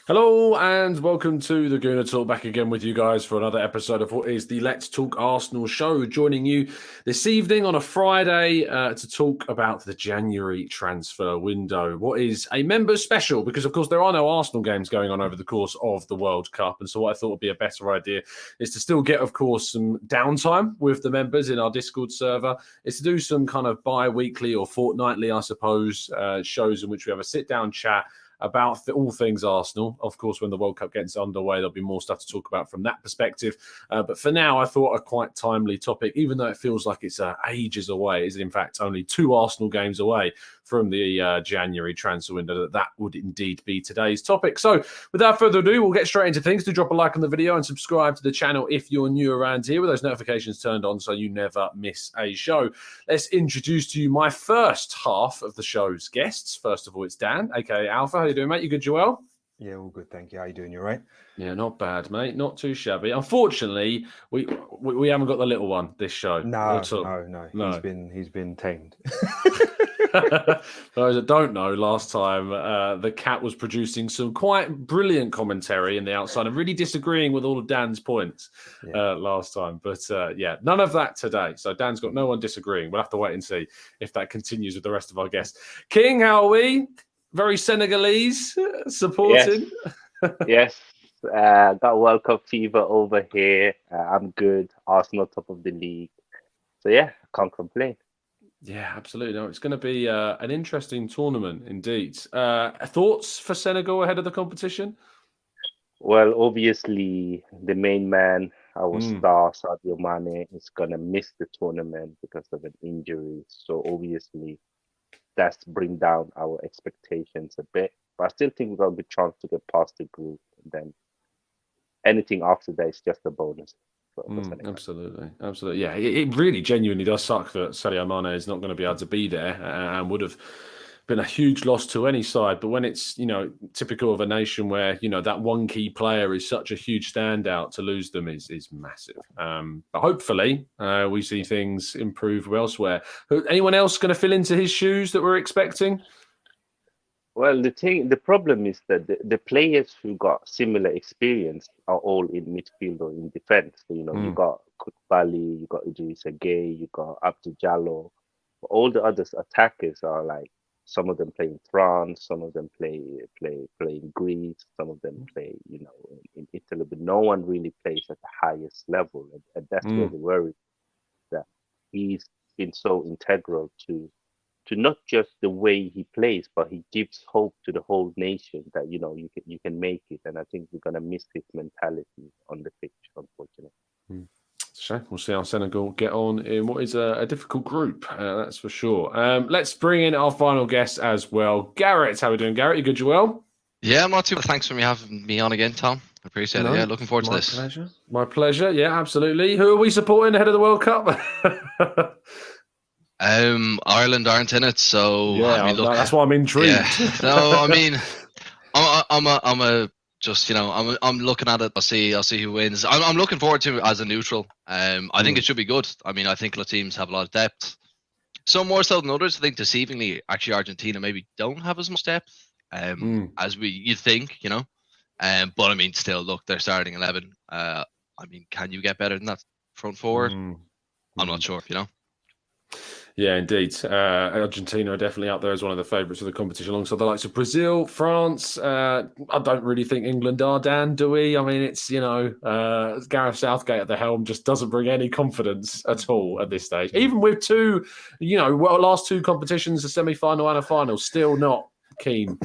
Hello and welcome to the Gooner Talk, back again with you guys for another episode of what is the Let's Talk Arsenal show. Joining you this evening on a Friday to talk about the January transfer window. What is a members special, because of course there are no Arsenal games going on over the course of the World Cup. And so what I thought would be a better idea is to still get, of course, some downtime with the members in our Discord server. Is to do some kind of bi-weekly or fortnightly, I suppose, shows in which we have a sit-down chat about all things Arsenal. Of course, when the World Cup gets underway, there'll be more stuff to talk about from that perspective. But for now, I thought a quite timely topic, even though it feels like it's ages away, is in fact only 2 Arsenal games away from the January transfer window, that would indeed be today's topic. So without further ado, we'll get straight into things. Do drop a like on the video and subscribe to the channel if you're new around here, with those notifications turned on so you never miss a show. Let's introduce to you my first half of the show's guests. First of all, it's Dan, aka Alpha. How you doing, mate? You good, Joel? Yeah, all good, thank you. How you doing? You all right? Yeah, not bad, mate. Not too shabby. Unfortunately, we haven't got the little one this show. No. He's been tamed. For those that don't know, last time the cat was producing some quite brilliant commentary in the outside and really disagreeing with all of Dan's points last time. But none of that today. So Dan's got no one disagreeing. We'll have to wait and see if that continues with the rest of our guests. King, how are we? Very Senegalese supporting. Yes. Got World Cup fever over here. I'm good. Arsenal top of the league. So yeah, can't complain. Yeah, absolutely. No, it's going to be an interesting tournament indeed. Thoughts for Senegal ahead of the competition? Well, obviously, the main man, our star, Sadio Mane, is going to miss the tournament because of an injury. So obviously, that's bring down our expectations a bit. But I still think we've got a good chance to get past the group. And then anything after that is just a bonus. Absolutely. Yeah, it really genuinely does suck that Sadio Mane is not going to be able to be there, and would have been a huge loss to any side. But when it's, typical of a nation where, that one key player is such a huge standout, to lose them is massive. But hopefully we see things improve elsewhere. Anyone else going to fill into his shoes that we're expecting? Well, the problem is that the players who got similar experience are all in midfield or in defense. So, you got Koulibaly, you got Idrissa Gueye, you got Abdou Diallo. All the others attackers are like, some of them play in France, some of them play in Greece, some of them play, in Italy, but no one really plays at the highest level. And that's where the worry is, that he's been so integral to not just the way he plays, but he gives hope to the whole nation that you can make it. And I think we're gonna miss his mentality on the pitch, unfortunately. So we'll see how Senegal get on in what is a difficult group, that's for sure. Let's bring in our final guest as well, Garrett. How are we doing, Garrett? You good, Joel? Yeah, I'm not too bad. Thanks for having me on again, Tom. I appreciate it. Yeah, looking forward to this. Pleasure. My pleasure. Yeah, absolutely. Who are we supporting ahead of the World Cup? Ireland aren't in it, so yeah, I mean, that's why I'm intrigued. Yeah. No, I mean, I'm looking at it. I'll see who wins. I'm looking forward to it as a neutral. I think it should be good. I mean, I think the teams have a lot of depth. Some more so than others. I think deceivingly, actually, Argentina maybe don't have as much depth as you'd think. But I mean, still, look, they're starting 11. I mean, can you get better than that front forward? I'm not sure. Yeah, indeed. Argentina are definitely out there as one of the favourites of the competition, alongside the likes of Brazil, France. I don't really think England are, Dan, do we? I mean, it's, Gareth Southgate at the helm just doesn't bring any confidence at all at this stage. Even with last 2 competitions, a semi-final and a final, still not keen,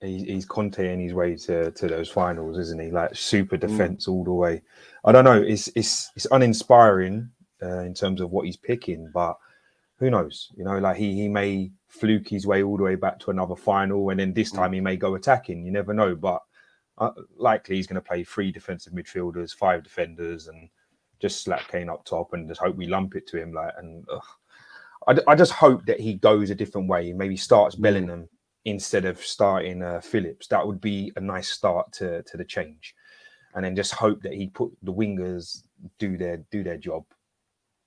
He's Conte in his way to those finals, isn't he? Like super defence all the way. I don't know. It's uninspiring in terms of what he's picking, but who knows? Like he may fluke his way all the way back to another final, and then this time he may go attacking. You never know, but likely he's going to play 3 defensive midfielders, 5 defenders, and just slap Kane up top and just hope we lump it to him. I just hope that he goes a different way. Maybe starts Bellingham instead of starting Phillips. That would be a nice start to the change, and then just hope that he put the wingers do their job.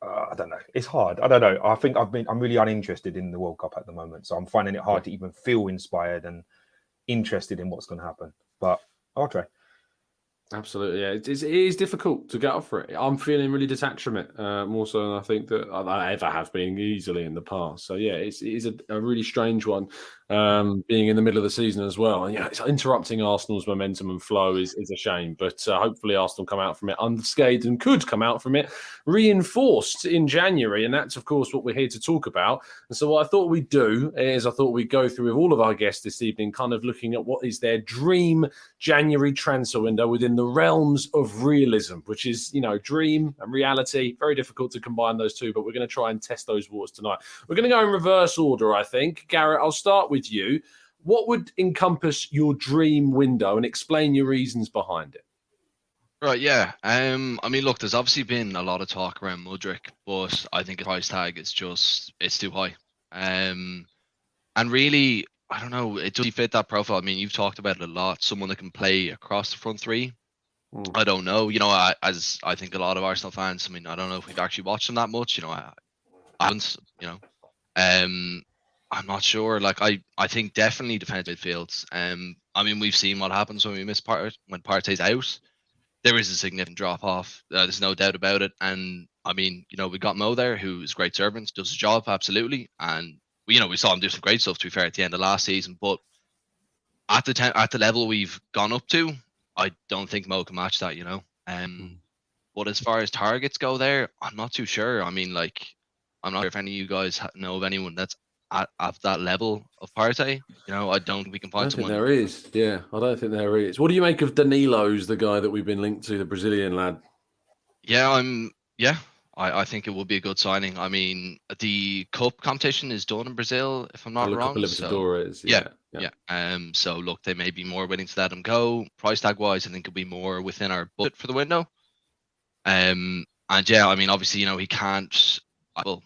I don't know. It's hard. I don't know. I think I'm really uninterested in the World Cup at the moment. So I'm finding it hard to even feel inspired and interested in what's going to happen. but I'll try. Absolutely, yeah. It is difficult to get up for it. I'm feeling really detached from it, more so than I think that I ever have been easily in the past. So yeah, it is a really strange one, being in the middle of the season as well. And yeah, it's interrupting Arsenal's momentum and flow is a shame. But hopefully Arsenal come out from it unscathed and could come out from it reinforced in January. And that's of course what we're here to talk about. And so what I thought we'd do is we'd go through with all of our guests this evening, kind of looking at what is their dream January transfer window within the realms of realism, which is, dream and reality. Very difficult to combine those two, but we're going to try and test those waters tonight. We're going to go in reverse order, I think. Garrett, I'll start with you. What would encompass your dream window and explain your reasons behind it? Right, yeah. I mean, look, there's obviously been a lot of talk around Mudryk, but I think the price tag is it's too high. And really, I don't know, it doesn't fit that profile. I mean, you've talked about it a lot. Someone that can play across the front three. I don't know. As I think a lot of Arsenal fans, I mean, I don't know if we've actually watched them that much. I haven't, I'm not sure. Like, I think definitely defensive midfields. I mean, we've seen what happens when we miss when Partey's out. There is a significant drop off. There's no doubt about it. And I mean, we got Mo there, who's a great servant, does his job absolutely, and we saw him do some great stuff, to be fair, at the end of last season. But at the level we've gone up to, I don't think Mo can match that. But as far as targets go, there, I'm not too sure. I mean, like, I'm not sure if any of you guys know of anyone that's at that level of Partey. I don't think we can find someone. I don't think there is. Yeah, I don't think there is. What do you make of Danilo's, the guy that we've been linked to, the Brazilian lad? Yeah, I think it would be a good signing. I mean, the cup competition is done in Brazil, if I'm not wrong. Libertadores, yeah. So look, they may be more willing to let him go. Price tag wise, I think it'll be more within our budget for the window. And yeah, I mean, obviously, he can't. Well,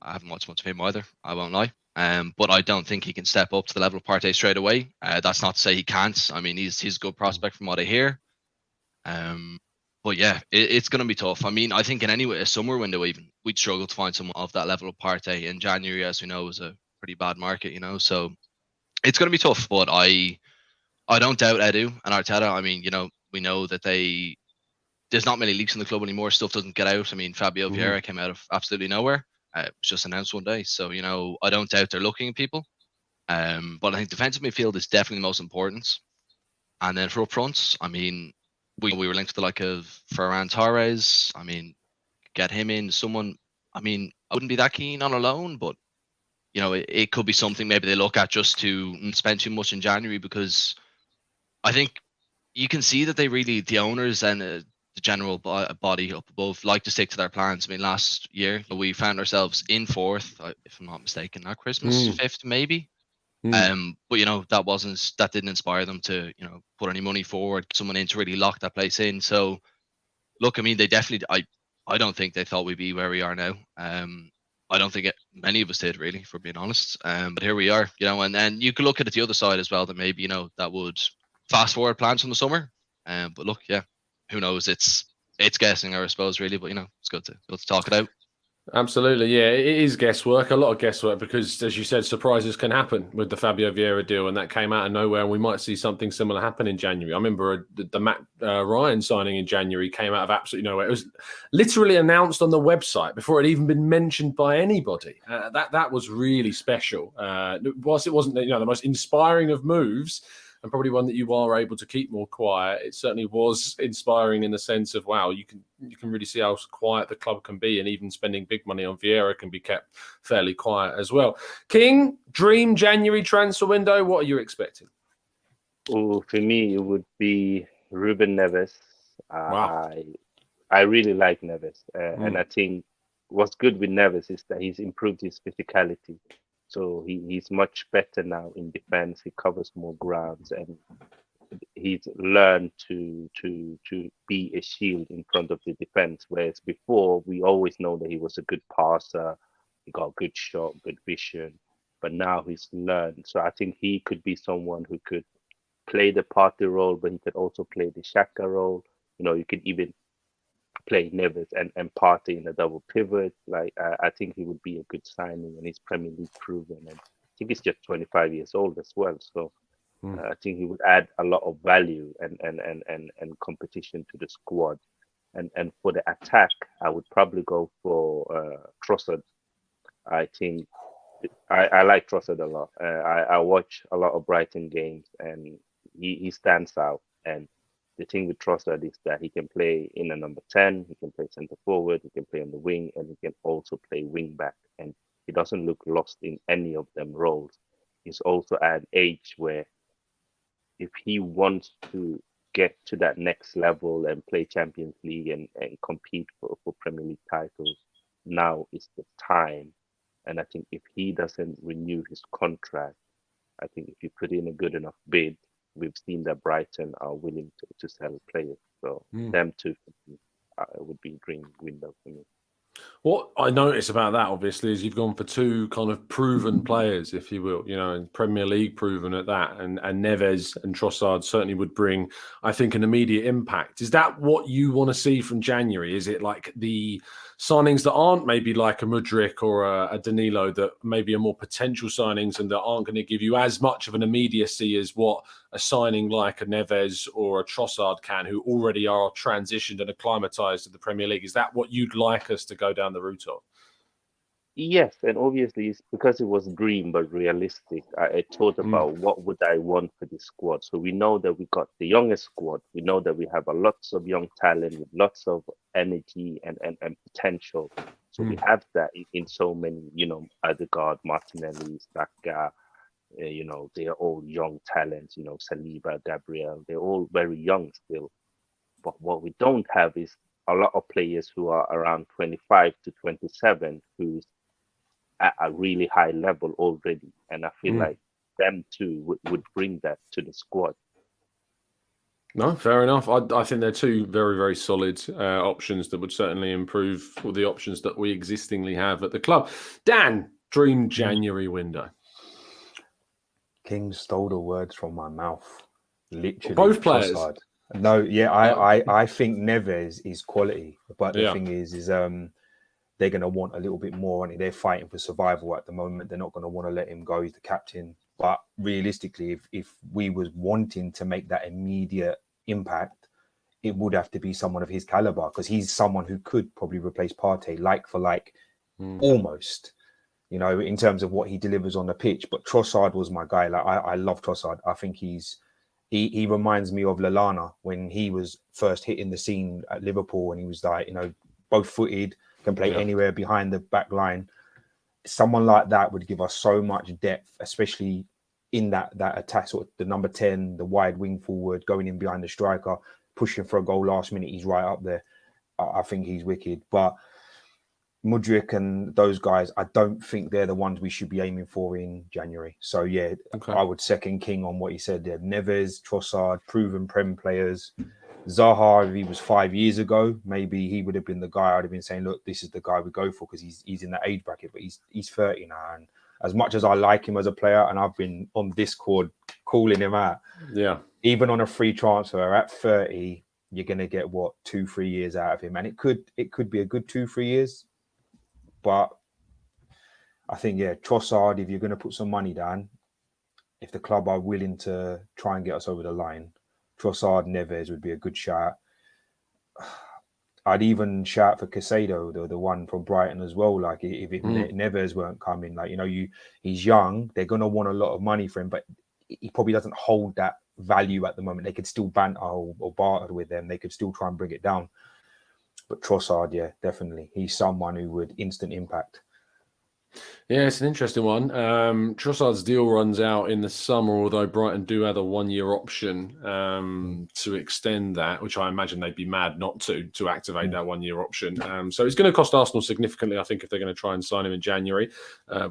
I haven't watched much of him either. I won't lie. But I don't think he can step up to the level of Partey straight away. That's not to say he can't. I mean, he's a good prospect from what I hear. But yeah, it's going to be tough. I mean, I think in a summer window even, we'd struggle to find someone of that level of Partey. In January, as we know, was a pretty bad market, so it's going to be tough. But I don't doubt Edu and Arteta. I mean, we know that there's not many leaks in the club anymore. Stuff doesn't get out. I mean, Fabio Vieira came out of absolutely nowhere. It was just announced one day. So, I don't doubt they're looking at people. But I think defensive midfield is definitely the most important. And then for up fronts, I mean, we were linked to the like of Ferran Torres. I mean, get him in. Someone, I mean, I wouldn't be that keen on a loan, but, it could be something maybe they look at just to spend too much in January, because I think you can see that the owners and the general body up above like to stick to their plans. I mean, last year we found ourselves in fourth, if I'm not mistaken, at Christmas, fifth maybe. But that didn't inspire them to put any money forward, someone in to really lock that place in. So look, I mean, they definitely, I don't think they thought we'd be where we are now. I don't think many of us did, really, for being honest. But here we are, and then you could look at it the other side as well, that maybe that would fast forward plans from the summer. But look, yeah, who knows? It's guessing, I suppose, really. But it's good to talk it out. Absolutely, yeah. It is guesswork, a lot of guesswork, because, as you said, surprises can happen with the Fabio Vieira deal, and that came out of nowhere, and we might see something similar happen in January. I remember the Matt Ryan signing in January came out of absolutely nowhere. It was literally announced on the website before it had even been mentioned by anybody. That was really special. Whilst it wasn't the most inspiring of moves, and probably one that you are able to keep more quiet, it certainly was inspiring in the sense of, wow, you can really see how quiet the club can be, and even spending big money on Vieira can be kept fairly quiet as well. King, dream January transfer window, what are you expecting? Oh, for me, it would be Ruben Neves. Wow. I really like Neves, and I think what's good with Neves is that he's improved his physicality. So he's much better now in defense. He covers more grounds, and he's learned to be a shield in front of the defense. Whereas before, we always know that he was a good passer. He got a good shot, good vision. But now he's learned. So I think he could be someone who could play the Partey role, but he could also play the Xhaka role. You could even play Neves and Partey in a double pivot. Like, I think he would be a good signing, and he's Premier League proven, and I think he's just 25 years old as well. So I think he would add a lot of value and competition to the squad. And for the attack, I would probably go for Trossard. I think I like Trossard a lot. I watch a lot of Brighton games, and he stands out. And the thing with Trossard is that he can play in a number 10, he can play centre forward, he can play on the wing, and he can also play wing back. And he doesn't look lost in any of them roles. He's also at an age where if he wants to get to that next level and play Champions League and compete for Premier League titles, now is the time. And I think if he doesn't renew his contract, I think if you put in a good enough bid, we've seen that Brighton are willing to sell players. So them two would be a dream window for me. What I notice about that, obviously, is you've gone for two kind of proven players, if you will, and Premier League proven at that. And Neves and Trossard certainly would bring, I think, an immediate impact. Is that what you want to see from January? Is it like the signings that aren't maybe like a Mudryk or a Danilo that maybe are more potential signings and that aren't going to give you as much of an immediacy as what a signing like a Neves or a Trossard can, who already are transitioned and acclimatized to the Premier League? Is that what you'd like us to go down the route of? Yes, and obviously it's because it was dream but realistic. I thought about what would I want for this squad. So we know that we got the youngest squad. We know that we have a lots of young talent with lots of energy and potential. So we have that in so many, Odegaard, Martinelli, Saka, they are all young talents, Saliba, Gabriel, they're all very young still. But what we don't have is a lot of players who are around 25 to 27 who's at a really high level already. And I feel like them too would bring that to the squad. No, fair enough. I think they're two very, very solid options that would certainly improve all the options that we existingly have at the club. Dan, dream January window. King stole the words from my mouth. Literally. Both players. Trossard. No, yeah, I think Neves is quality. But the thing is they're going to want a little bit more, and they're fighting for survival at the moment. They're not going to want to let him go. He's the captain. But realistically, if we was wanting to make that immediate impact, it would have to be someone of his caliber, because he's someone who could probably replace Partey like for like, almost, in terms of what he delivers on the pitch. But Trossard was my guy. Like I love Trossard. I think he reminds me of Lallana when he was first hitting the scene at Liverpool, and he was like, both footed, can play anywhere behind the back line. Someone like that would give us so much depth, especially in that attack, sort of the number 10, the wide wing forward, going in behind the striker, pushing for a goal last minute. He's right up there. I think he's wicked. But Mudryk and those guys, I don't think they're the ones we should be aiming for in January. So yeah, I would second King on what he said there. Neves, Trossard, proven Prem players. Zaha, if he was 5 years ago, maybe he would have been the guy I'd have been saying, look, this is the guy we go for, because he's in that age bracket, but he's 30 now. And as much as I like him as a player, and I've been on Discord calling him out, even on a free transfer at 30, you're going to get 2-3 years out of him. And it could be a good 2-3 years. But I think, Trossard, if you're going to put some money down, if the club are willing to try and get us over the line, Trossard, Neves would be a good shout. I'd even shout for Caicedo, the one from Brighton as well. Like if Neves weren't coming, like, he's young. They're going to want a lot of money for him, but he probably doesn't hold that value at the moment. They could still banter or barter with them. They could still try and bring it down. But Trossard, definitely. He's someone who would instant impact. Yeah, it's an interesting one. Trossard's deal runs out in the summer, although Brighton do have a 1-year option to extend that, which I imagine they'd be mad not to activate that 1-year option. So it's going to cost Arsenal significantly, I think, if they're going to try and sign him in January.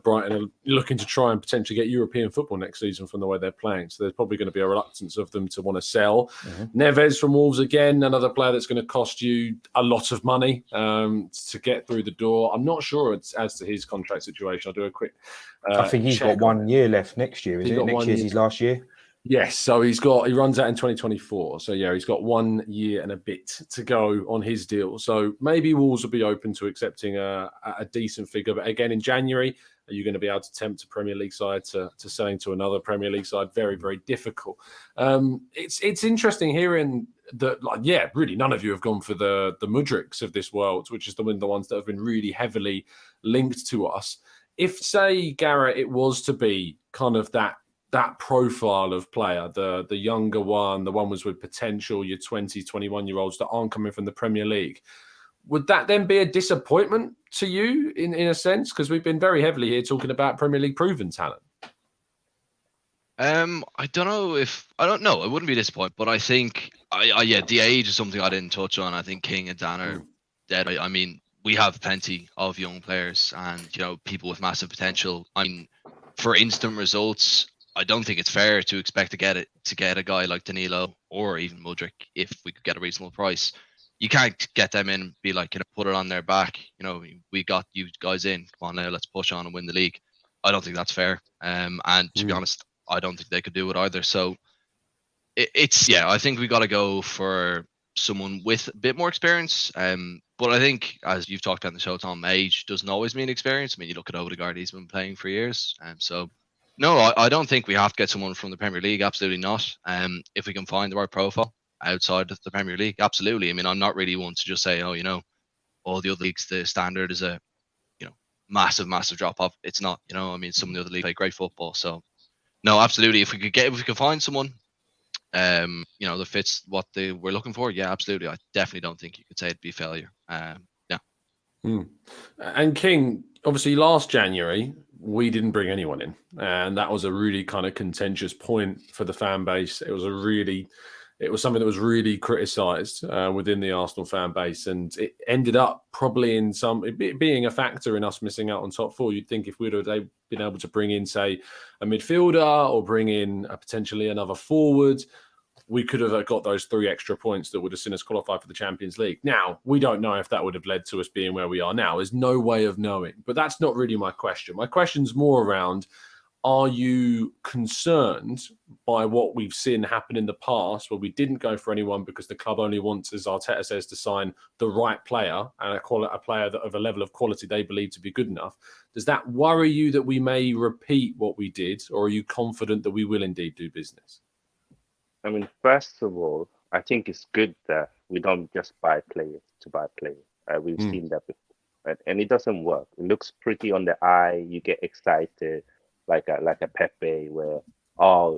Brighton are looking to try and potentially get European football next season from the way they're playing. So there's probably going to be a reluctance of them to want to sell. Neves from Wolves, again, another player that's going to cost you a lot of money to get through the door. I'm not sure as to his contract situation. I'll do a quick I think he's got 1 year left next year. Is it? Next year's his last year? Yes. So he runs out in 2024. So he's got 1 year and a bit to go on his deal. So maybe Wolves will be open to accepting a decent figure. But again, in January, Are you going to be able to tempt a Premier League side to selling to another Premier League side? Very, very difficult. It's interesting hearing that, like, yeah, really none of you have gone for the Mudryks of this world, which is the ones that have been really heavily linked to us. If, say, Garrett, it was to be kind of that profile of player, the younger one, the one was with potential, your 20, 21-year-olds that aren't coming from the Premier League, would that then be a disappointment to you in a sense? Because we've been very heavily here talking about Premier League proven talent. I don't know. It wouldn't be disappointed, but I think, the age is something I didn't touch on. I think King and Dan are dead. I mean, we have plenty of young players and, people with massive potential. I mean, for instant results, I don't think it's fair to expect to get a guy like Danilo or even Mudryk if we could get a reasonable price. You can't get them in and be like, put it on their back. We got you guys in. Come on now, let's push on and win the league. I don't think that's fair. And to be honest, I don't think they could do it either. So I think we got to go for someone with a bit more experience. But I think, as you've talked about in the show, Tom, age doesn't always mean experience. I mean, you look at Odegaard, he's been playing for years. So no, I don't think we have to get someone from the Premier League. Absolutely not. If we can find the right profile outside of the Premier League, absolutely. I mean, I'm not really one to just say, all the other leagues, the standard is a, massive drop off. It's not, I mean, some of the other leagues play great football. So no, absolutely. If we could find someone, that fits what they were looking for, yeah, absolutely. I definitely don't think you could say it'd be a failure. And King, obviously last January, we didn't bring anyone in. And that was a really kind of contentious point for the fan base. It was something that was really criticised within the Arsenal fan base. And it ended up probably being a factor in us missing out on top four. You'd think if we'd have been able to bring in, say, a midfielder or bring in potentially another forward, we could have got those 3 extra points that would have seen us qualify for the Champions League. Now, we don't know if that would have led to us being where we are now. There's no way of knowing. But that's not really my question. My question's more around, are you concerned by what we've seen happen in the past where we didn't go for anyone because the club only wants, as Arteta says, to sign the right player and a player that of a level of quality they believe to be good enough? Does that worry you that we may repeat what we did, or are you confident that we will indeed do business? I mean, first of all, I think it's good that we don't just buy players to buy players. We've seen that before, and it doesn't work. It looks pretty on the eye. You get excited, like a Pepe, where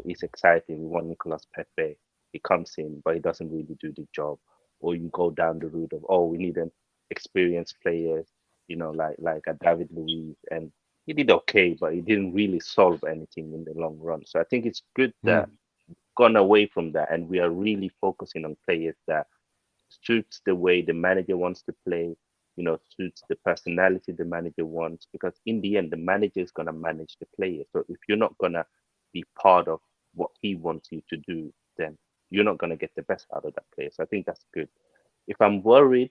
it's exciting. We want Nicolas Pepe. He comes in, but he doesn't really do the job. Or you go down the route of we need an experienced players, like a David Luiz, and he did okay, but he didn't really solve anything in the long run. So I think it's good that gone away from that, and we are really focusing on players that suits the way the manager wants to play, suits the personality the manager wants, because in the end the manager is going to manage the players. So if you're not going to be part of what he wants you to do, then you're not going to get the best out of that player. So I think that's good. If I'm worried,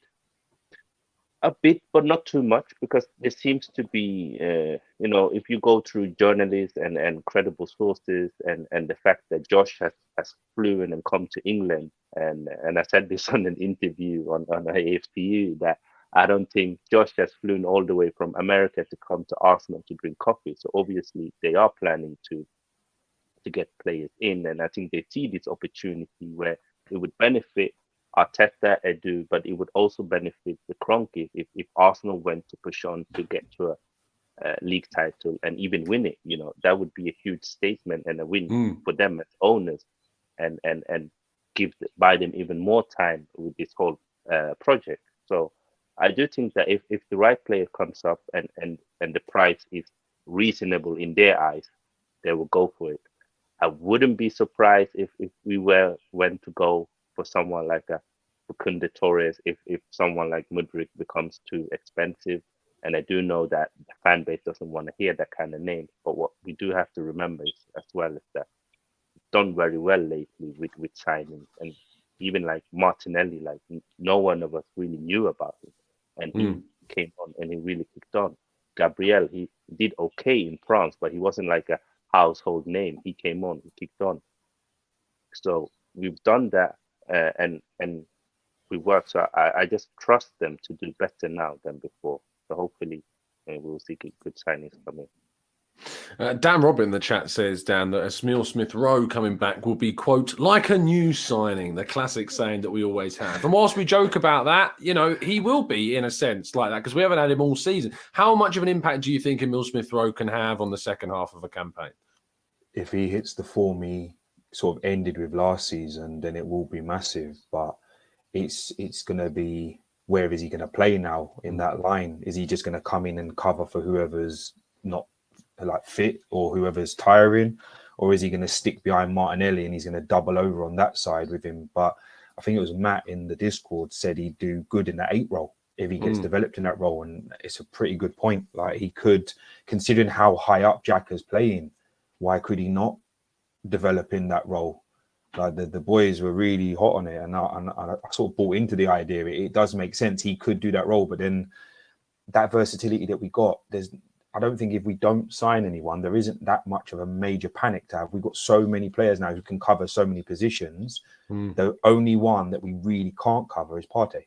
a bit, but not too much, because there seems to be, if you go through journalists and credible sources, and the fact that Josh has flown and come to England, and I said this on an interview on AFTU, that I don't think Josh has flown all the way from America to come to Arsenal to drink coffee. So obviously they are planning to get players in, and I think they see this opportunity where it would benefit Arteta, Edu, but it would also benefit the Kroenke if Arsenal went to push on to get to a league title and even win it. That would be a huge statement and a win for them as owners, and buy them even more time with this whole project. So I do think that if the right player comes up and the price is reasonable in their eyes, they will go for it. I wouldn't be surprised if we went to go for someone like a Kunde Torres, if someone like Mudryk becomes too expensive. And I do know that the fan base doesn't want to hear that kind of name. But what we do have to remember is that it's done very well lately with signings. And even like Martinelli, like no one of us really knew about him. And he came on and he really kicked on. Gabriel, he did okay in France, but he wasn't like a household name. He came on, he kicked on. So we've done that, and we work. So I just trust them to do better now than before. So hopefully we'll see good signings come in. Dan Robin in the chat says, Dan, that Emile Smith-Rowe coming back will be, quote, like a new signing, the classic saying that we always have. And whilst we joke about that, you know, he will be, in a sense, like that, because we haven't had him all season. How much of an impact do you think Emile Smith-Rowe can have on the second half of a campaign? If he hits the form he sort of ended with last season, then it will be massive. But it's going to be, where is he going to play now in that line? Is he just going to come in and cover for whoever's not like fit or whoever's tiring, or is he going to stick behind Martinelli and he's going to double over on that side with him? But I think it was Matt in the Discord said he'd do good in that 8 role if he gets developed in that role, and it's a pretty good point. Like, he could, considering how high up Xhaka's playing, why could he not develop in that role? Like, the boys were really hot on it, and I sort of bought into the idea. It does make sense. He could do that role, but then that versatility that we got, I don't think if we don't sign anyone, there isn't that much of a major panic to have. We've got so many players now who can cover so many positions. The only one that we really can't cover is Partey.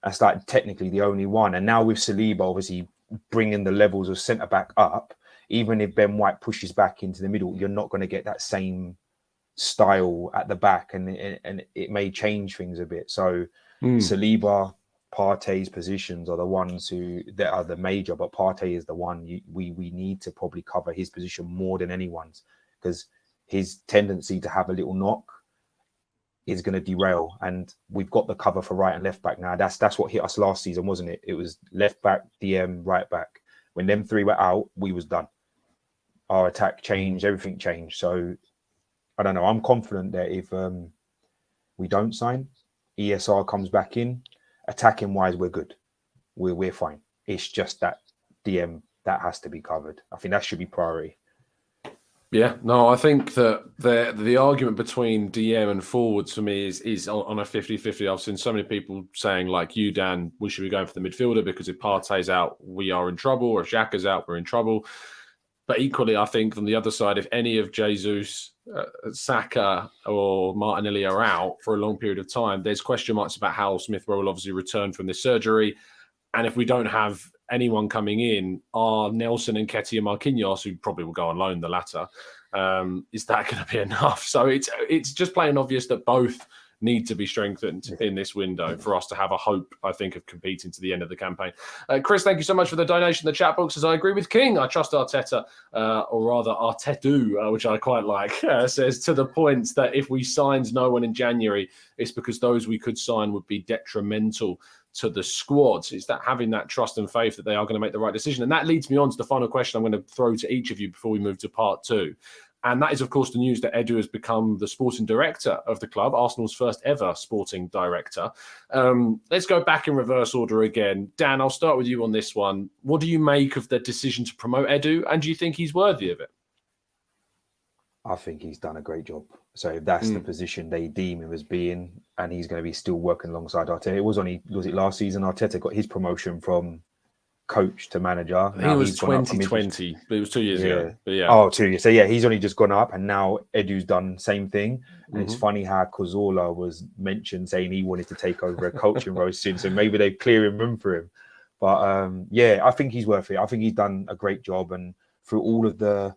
That's like technically the only one. And now with Saliba obviously bringing the levels of centre back up, even if Ben White pushes back into the middle, you're not going to get that same style at the back, and it may change things a bit. So Saliba, Partey's positions are the ones that are the major, but Partey is the one we need to probably cover his position more than anyone's, because his tendency to have a little knock is going to derail, and we've got the cover for right and left back now. That's what hit us last season, wasn't it? It was left back, DM, right back. When them 3 were out, we was done. Our attack changed, everything changed. So I don't know. I'm confident that if we don't sign, ESR comes back in, attacking wise, we're good. We're fine. It's just that DM that has to be covered. I think that should be priority. Yeah, no, I think that the argument between DM and forwards for me is on a 50-50. I've seen so many people saying, like you, Dan, we should be going for the midfielder because if Partey's out, we are in trouble, or if Xhaka's out, we're in trouble. But equally, I think on the other side, if any of Jesus, Saka or Martinelli are out for a long period of time, there's question marks about how Smith-Rowe will obviously return from this surgery. And if we don't have anyone coming in, are Nelson and Nketiah Marquinhos, who probably will go on loan, the latter, is that going to be enough? So it's just plain obvious that both need to be strengthened in this window for us to have a hope, I think, of competing to the end of the campaign. Chris, thank you so much for the donation in the chat box. As I agree with King, I trust Arteta, or rather Artetu, which I quite like, says to the point that if we signed no one in January, it's because those we could sign would be detrimental to the squad. It's that having that trust and faith that they are going to make the right decision. And that leads me on to the final question I'm going to throw to each of you before we move to part 2. And that is, of course, the news that Edu has become the sporting director of the club, Arsenal's first ever sporting director. Let's go back in reverse order again. Dan, I'll start with you on this one. What do you make of the decision to promote Edu, and do you think he's worthy of it? I think he's done a great job. So if that's the position they deem him as being, and he's going to be still working alongside Arteta. Was it last season Arteta got his promotion from coach to manager? I think it was 2020, but it was 2 years ago. But yeah. Oh, 2 years. So yeah, he's only just gone up, and now Edu's done same thing. And it's funny how Cazorla was mentioned saying he wanted to take over a coaching role soon. So maybe they're clearing room for him. But yeah, I think he's worth it. I think he's done a great job, and through all of the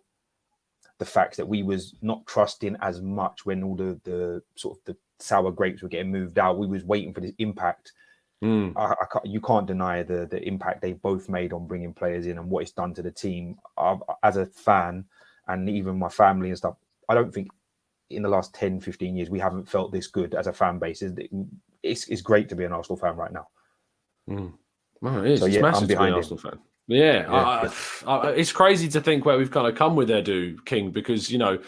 facts that we was not trusting as much when all the sort of the sour grapes were getting moved out, we was waiting for the impact. You can't deny the impact they both made on bringing players in and what it's done to the team. As a fan, and even my family and stuff, I don't think in the last 10, 15 years we haven't felt this good as a fan base. It's great to be an Arsenal fan right now. Well, it is. So, it's massive to be an Arsenal fan. Yeah. It's crazy to think where we've kind of come with Edu, King, because, you know,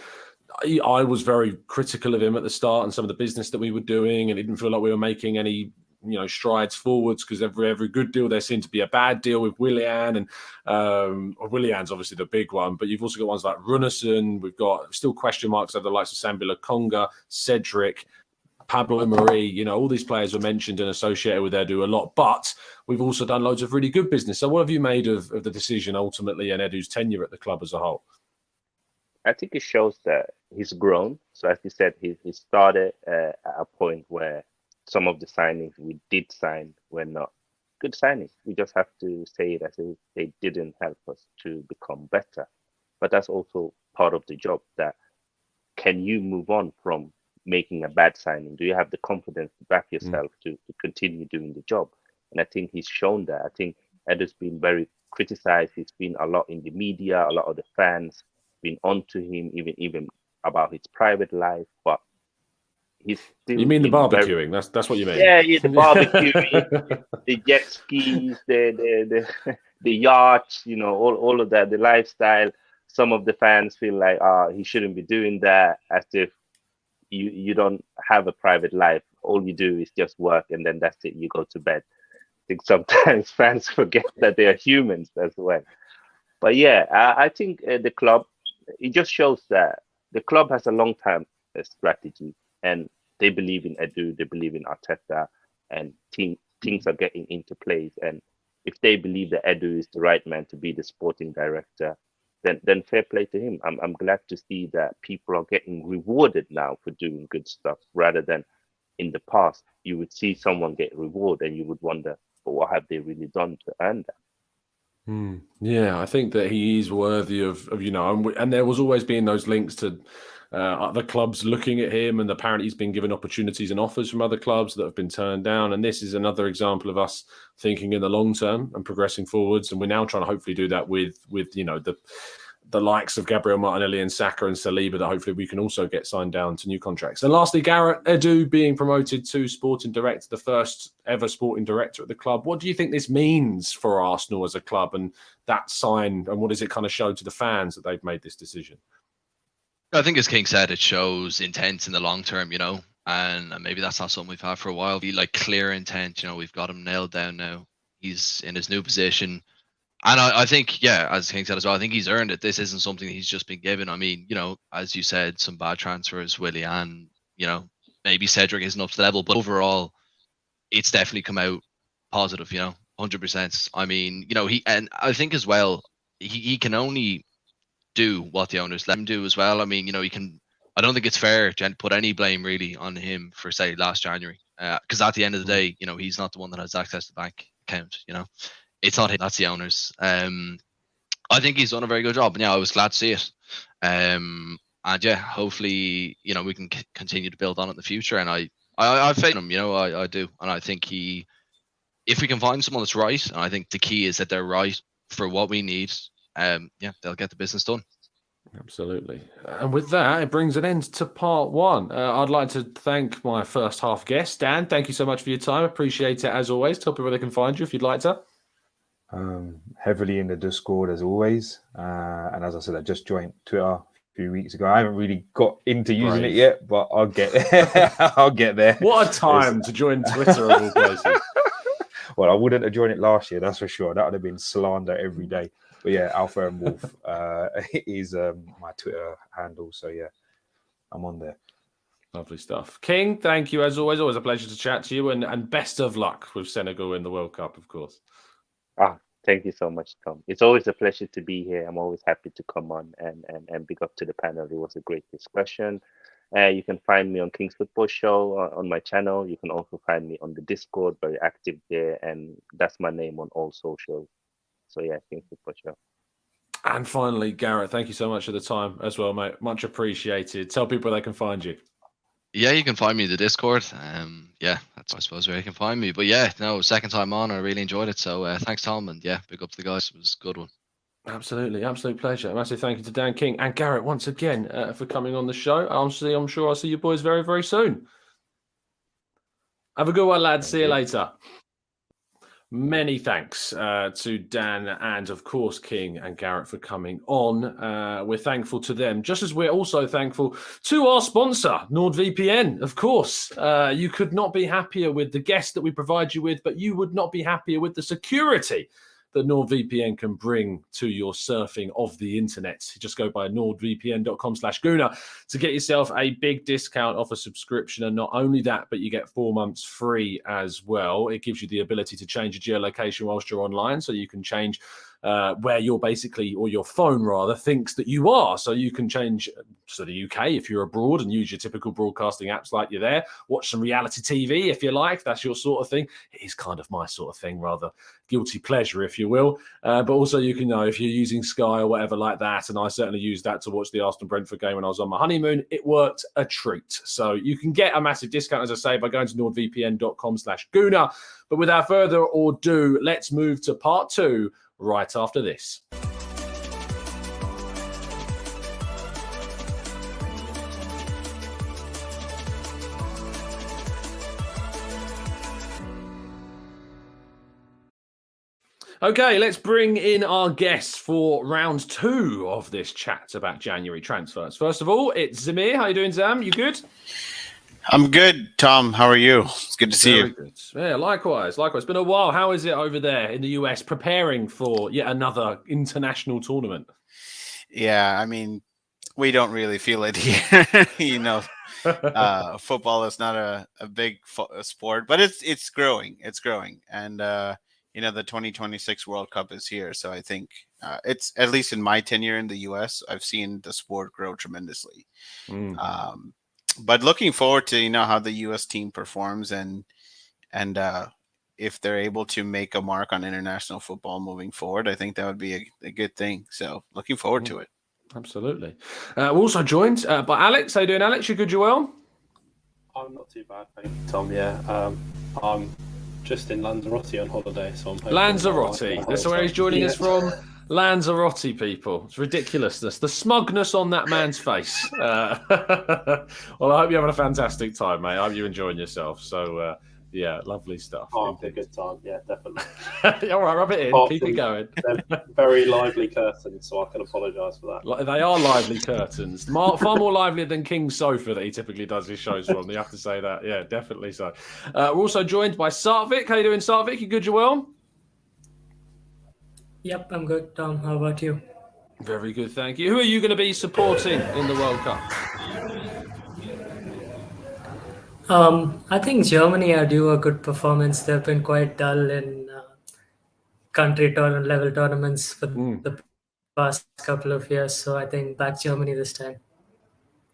I was very critical of him at the start and some of the business that we were doing, and it didn't feel like we were making any, you know, strides forwards, because every good deal there seemed to be a bad deal with Willian, and Willian's obviously the big one, but you've also got ones like Runnison. We've got still question marks over the likes of Sambila Conga, Cedric, Pablo Marie. You know, all these players were mentioned and associated with Edu a lot, but we've also done loads of really good business. So what have you made of the decision ultimately and Edu's tenure at the club as a whole? I think it shows that he's grown. So as you said, he started at a point where some of the signings we did sign were not good signings. We just have to say that they didn't help us to become better. but that's also part of the job. That can you move on from making a bad signing? Do you have the confidence to back yourself to continue doing the job? And I think he's shown that. I think Edo's been very criticized. He's been a lot in the media. A lot of the fans been onto him, even about his private life. But he's still. You mean the been very- barbecuing? That's what you mean. Yeah, the barbecuing, the jet skis, the the yachts, all of that, the lifestyle. Some of the fans feel like, he shouldn't be doing that, as if you don't have a private life. All you do is just work, and then that's it. You go to bed. I think sometimes fans forget that they are humans as well. But yeah, I think the club, it just shows that the club has a long-term strategy, and they believe in Edu, they believe in Arteta, and things are getting into place. And if they believe that Edu is the right man to be the sporting director, then fair play to him. I'm glad to see that people are getting rewarded now for doing good stuff, rather than in the past you would see someone get rewarded and you would wonder, but what have they really done to earn that? Yeah, I think that he is worthy of and there was always been those links to other clubs looking at him, and apparently he's been given opportunities and offers from other clubs that have been turned down. And this is another example of us thinking in the long term and progressing forwards. And we're now trying to hopefully do that with the likes of Gabriel Martinelli and Saka and Saliba, that hopefully we can also get signed down to new contracts. And lastly, Gareth, Edu being promoted to sporting director, the first ever sporting director at the club. What do you think this means for Arsenal as a club, and that sign, and what does it kind of show to the fans that they've made this decision? I think, as King said, it shows intent in the long term, and maybe that's not something we've had for a while. Be like clear intent, we've got him nailed down now. He's in his new position. And I think, as King said as well, I think he's earned it. This isn't something he's just been given. I mean, as you said, some bad transfers, Willian, maybe Cedric isn't up to the level, but overall, it's definitely come out positive, 100%. I mean, and I think as well, he can only do what the owners let him do as well. I mean, I don't think it's fair to put any blame really on him for, say, last January, because at the end of the day, he's not the one that has access to the bank account, It's not him, that's the owners. I think he's done a very good job. And I was glad to see it. And hopefully, we can continue to build on it in the future. And I faith in him, I do. And I think if we can find someone that's right, and I think the key is that they're right for what we need, they'll get the business done. Absolutely. And with that, it brings an end to part one. I'd like to thank my first half guest, Dan. Thank you so much for your time. Appreciate it as always. Tell people where they can find you if you'd like to. Heavily in the Discord as always, and as I said, I just joined Twitter a few weeks ago. I haven't really got into using it yet, but I'll get there. I'll get there. What a time to join Twitter of all places. Well, I wouldn't have joined it last year, that's for sure. That would have been slander every day. But yeah, Alpha and Wolf is my Twitter handle, so yeah, I'm on there. Lovely stuff. King, thank you as always. Always a pleasure to chat to you, and best of luck with Senegal in the World Cup, of course. Thank you so much, Tom. It's always a pleasure to be here. I'm always happy to come on and big up to the panel. It was a great discussion. You can find me on King's Football Show on my channel. You can also find me on the Discord, very active there, and that's my name on all socials. So yeah, King's Football Show. And finally, Gareth, thank you so much for the time as well, mate. Much appreciated. Tell people they can find you. Yeah, you can find me in the Discord. That's I suppose where you can find me. But second time on, I really enjoyed it. So thanks, Tom, and big up to the guys. It was a good one. Absolutely, absolute pleasure. Massive thank you to Dan King and Garrett once again for coming on the show. I'm sure I'll see you boys very, very soon. Have a good one, lads. See you later. Many thanks to Dan and, of course, King and Garrett for coming on. We're thankful to them, just as we're also thankful to our sponsor, NordVPN. Of course, you could not be happier with the guests that we provide you with, but you would not be happier with the security that NordVPN can bring to your surfing of the internet. Just go by nordvpn.com/Gooner to get yourself a big discount off a subscription. And not only that, but you get 4 months free as well. It gives you the ability to change your geolocation whilst you're online, so you can change where you're basically, or your phone rather, thinks that you are. So you can change to the UK if you're abroad and use your typical broadcasting apps like you're there. Watch some reality TV if you like. That's your sort of thing. It is kind of my sort of thing, rather guilty pleasure, if you will. But also you can know if you're using Sky or whatever like that. And I certainly used that to watch the Arsenal-Brentford game when I was on my honeymoon. It worked a treat. So you can get a massive discount, as I say, by going to nordvpn.com/Gooner. But without further ado, let's move to part 2 right after this. Okay, let's bring in our guests for round 2 of this chat about January transfers. First of all, it's Zamir. How you doing, Zam? You good? I'm good, Tom. How are you? It's good to see you. Very good. Yeah, likewise. It's been a while. How is it over there in the US preparing for yet another international tournament? Yeah, I mean, we don't really feel it here. Football is not a big sport, but it's growing. It's growing. And, the 2026 World Cup is here. So I think it's, at least in my tenure in the US, I've seen the sport grow tremendously. But looking forward to, how the US team performs and if they're able to make a mark on international football moving forward, I think that would be a good thing. So looking forward to it. Absolutely. We're also joined by Alex. How you doing, Alex? You good, you well? I'm not too bad, thank you, Tom. Yeah, I'm just in Lanzarote on holiday, so I'm hoping Lanzarote. That's where he's joining us from. Lanzarote, people. It's ridiculousness. The smugness on that man's face. Well, I hope you're having a fantastic time, mate. I hope you're enjoying yourself. So, yeah, lovely stuff. Oh, a good time. Yeah, definitely. All right, rub it in. Apart Keep it going. They're very lively curtains, so I can apologise for that. They are lively curtains. Far more lively than King's Sofa that he typically does his shows from. You have to say that. Yeah, definitely so. We're also joined by Sartvik. How you doing, Sartvik? You good, you well? Yep, I'm good, Tom. How about you? Very good, thank you. Who are you going to be supporting in the World Cup? I think Germany are due a good performance. They've been quite dull in country level tournaments for the past couple of years. So I think back Germany this time.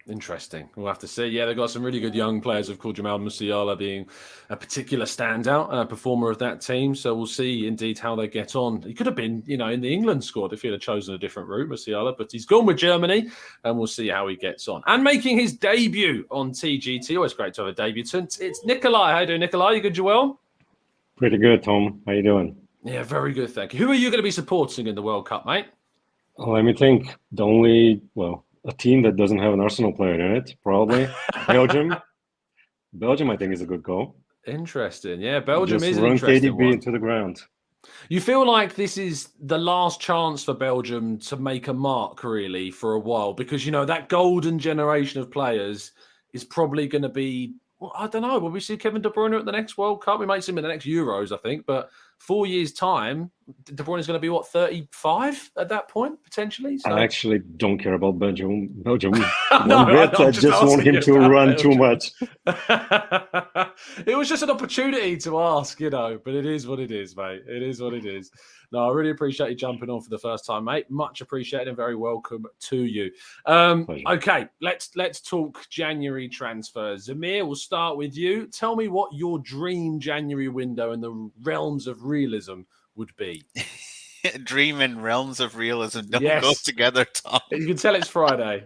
Interesting. We'll have to see. Yeah, they've got some really good young players. Of course, Jamal Musiala being a particular standout performer of that team. So we'll see indeed how they get on. He could have been, in the England squad if he'd have chosen a different route, Musiala, but he's gone with Germany and we'll see how he gets on. And making his debut on TGT. Always great to have a debutant. It's Nikolai. How you doing, Nikolai? You good, Joel? Pretty good, Tom. How you doing? Yeah, very good, thank you. Who are you going to be supporting in the World Cup, mate? Let me think. A team that doesn't have an Arsenal player in it, probably Belgium. Belgium, I think, is a good goal. Interesting. Yeah, Belgium Just is an run interesting KDB one. into the ground. You feel like this is the last chance for Belgium to make a mark, really, for a while, because, that golden generation of players is probably going to be, well, I don't know, will we see Kevin De Bruyne at the next World Cup? We might see him in the next Euros, I think, but 4 years' time, De Bruyne is going to be, 35 at that point, potentially? So... I actually don't care about Belgium. No, I just want him to run too much. It was just an opportunity to ask, but it is what it is, mate. It is what it is. No, I really appreciate you jumping on for the first time, mate. Much appreciated and very welcome to you. Okay, let's talk January transfers. Zamir, we'll start with you. Tell me what your dream January window in the realms of realism would be. Dream and realms of realism don't go together, Tom. You can tell it's Friday.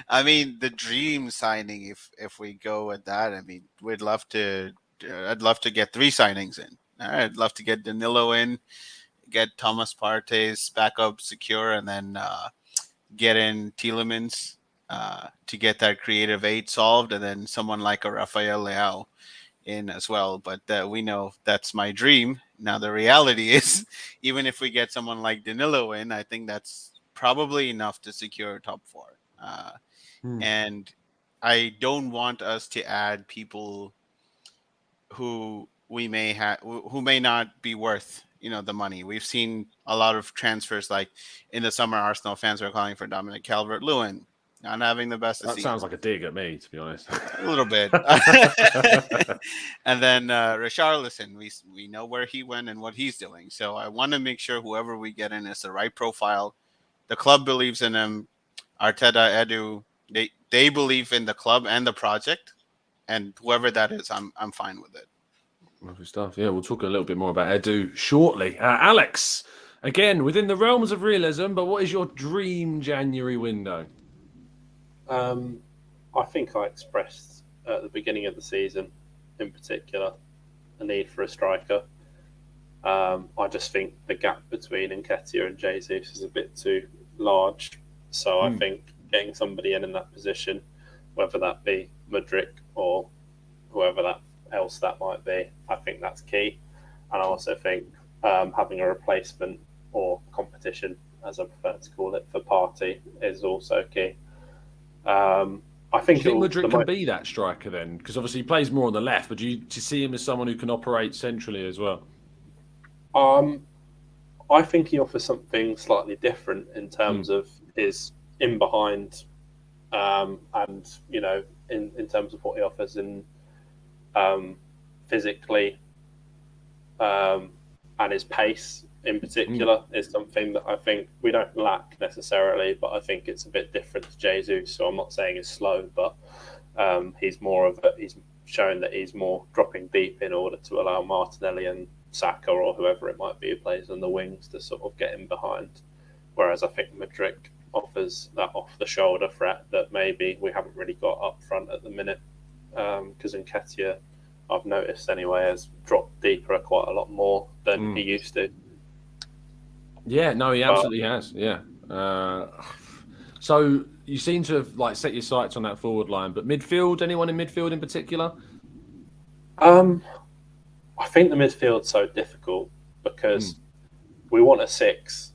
I mean, the dream signing, if we go with that, I mean, I'd love to get 3 signings in. I'd love to get Danilo in, get Thomas Partey's backup secure, and then get in Tielemans to get that creative 8 solved, and then someone like a Rafael Leao in as well. But we know that's my dream. Now, the reality is, even if we get someone like Danilo in, I think that's probably enough to secure top 4. And I don't want us to add people who may not be worth the money. We've seen a lot of transfers, like in the summer, Arsenal fans were calling for Dominic Calvert-Lewin. Not having the best of That season. sounds like a dig at me, to be honest. A little bit. And then Richarlison, we know where he went and what he's doing. So I want to make sure whoever we get in is the right profile. The club believes in him. Arteta, Edu, they believe in the club and the project, and whoever that is, I'm fine with it. Lovely stuff. Yeah, we'll talk a little bit more about Edu shortly. Alex, again within the realms of realism, but what is your dream January window? I think I expressed at the beginning of the season, in particular, a need for a striker. I just think the gap between Nketiah and Jesus is a bit too large. So I think getting somebody in that position, whether that be Mudryk or whoever else that might be, I think that's key. And I also think having a replacement or competition, as I prefer to call it, for Partey is also key. I think do you think Mudryk can be that striker then? Because obviously he plays more on the left, but do you see him as someone who can operate centrally as well? I think he offers something slightly different in terms of his in behind, and in terms of what he offers in physically, and his pace in particular is something that I think we don't lack necessarily, but I think it's a bit different to Jesus. So I'm not saying he's slow, but he's showing that he's more dropping deep in order to allow Martinelli and Saka or whoever it might be who plays on the wings to sort of get in behind. Whereas I think Mudryk offers that off-the-shoulder threat that maybe we haven't really got up front at the minute, because Nketiah, I've noticed anyway, has dropped deeper quite a lot more than he used to. Yeah, no, he absolutely has. Yeah. So you seem to have set your sights on that forward line, but midfield, anyone in midfield in particular? I think the midfield's so difficult because we want a 6,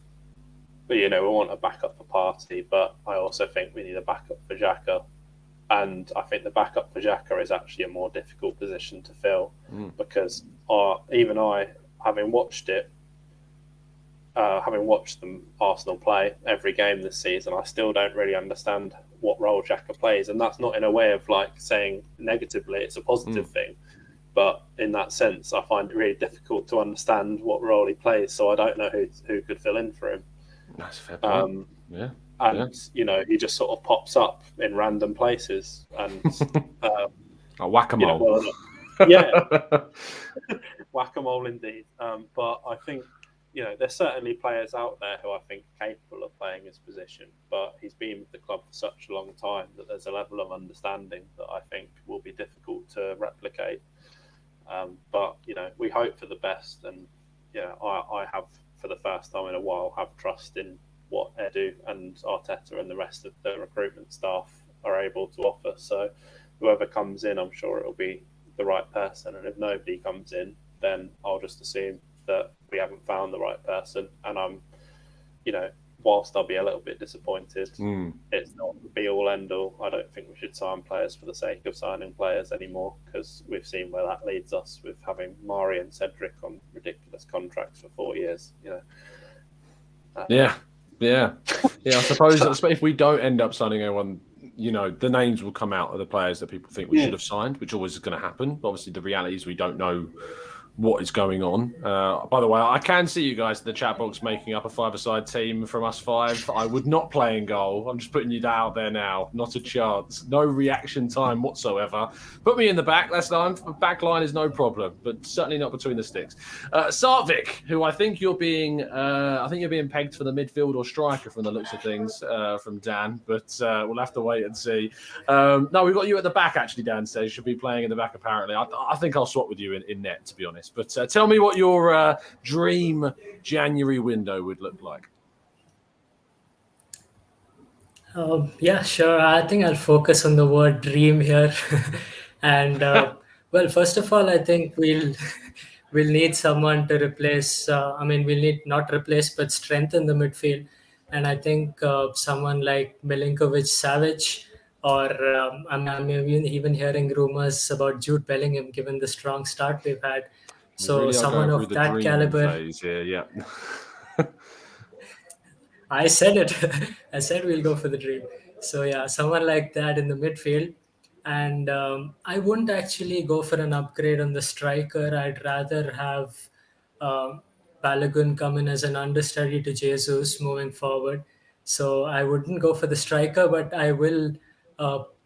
but we want a backup for Partey, but I also think we need a backup for Xhaka. And I think the backup for Xhaka is actually a more difficult position to fill because even I, having watched them Arsenal play every game this season, I still don't really understand what role Xhaka plays. And that's not in a way of saying negatively, it's a positive thing. But in that sense, I find it really difficult to understand what role he plays. So I don't know who could fill in for him. That's a fair point. And he just sort of pops up in random places and whack-a-mole. Whack-a-mole indeed. But I think there's certainly players out there who I think are capable of playing his position. But he's been with the club for such a long time that there's a level of understanding that I think will be difficult to replicate. But we hope for the best, and I have, for the first time in a while, have trust in what Edu and Arteta and the rest of the recruitment staff are able to offer. So whoever comes in, I'm sure it'll be the right person, and if nobody comes in, then I'll just assume that we haven't found the right person. And I'm, whilst I'll be a little bit disappointed, it's not the be all end all. I don't think we should sign players for the sake of signing players anymore, because we've seen where that leads us with having Mari and Cedric on ridiculous contracts for 4 years. Yeah. I suppose if we don't end up signing anyone, the names will come out of the players that people think we should have signed, which always is going to happen. But obviously, the reality is we don't know what is going on. By the way, I can see you guys in the chat box making up a 5-a-side team from us 5. I would not play in goal. I'm just putting you out there now. Not a chance. No reaction time whatsoever. Put me in the back. That's fine. Back line is no problem, but certainly not between the sticks. Sartvik, who I think you're being pegged for the midfield or striker from the looks of things from Dan, but we'll have to wait and see. No, we've got you at the back actually. Dan says you should be playing in the back apparently. I think I'll swap with you in net, to be honest. But tell me what your dream January window would look like. Yeah, sure. I think I'll focus on the word dream here. And well, first of all, I think we'll need someone to replace. We'll need not replace, but strengthen the midfield. And I think someone like Milinkovic-Savic, or I'm even hearing rumors about Jude Bellingham, given the strong start we've had. So really someone of that caliber. Phase here, yeah. I said it. I said we'll go for the dream. So yeah, someone like that in the midfield. And I wouldn't actually go for an upgrade on the striker. I'd rather have um Balogun come in as an understudy to Jesus moving forward. So I wouldn't go for the striker, but I will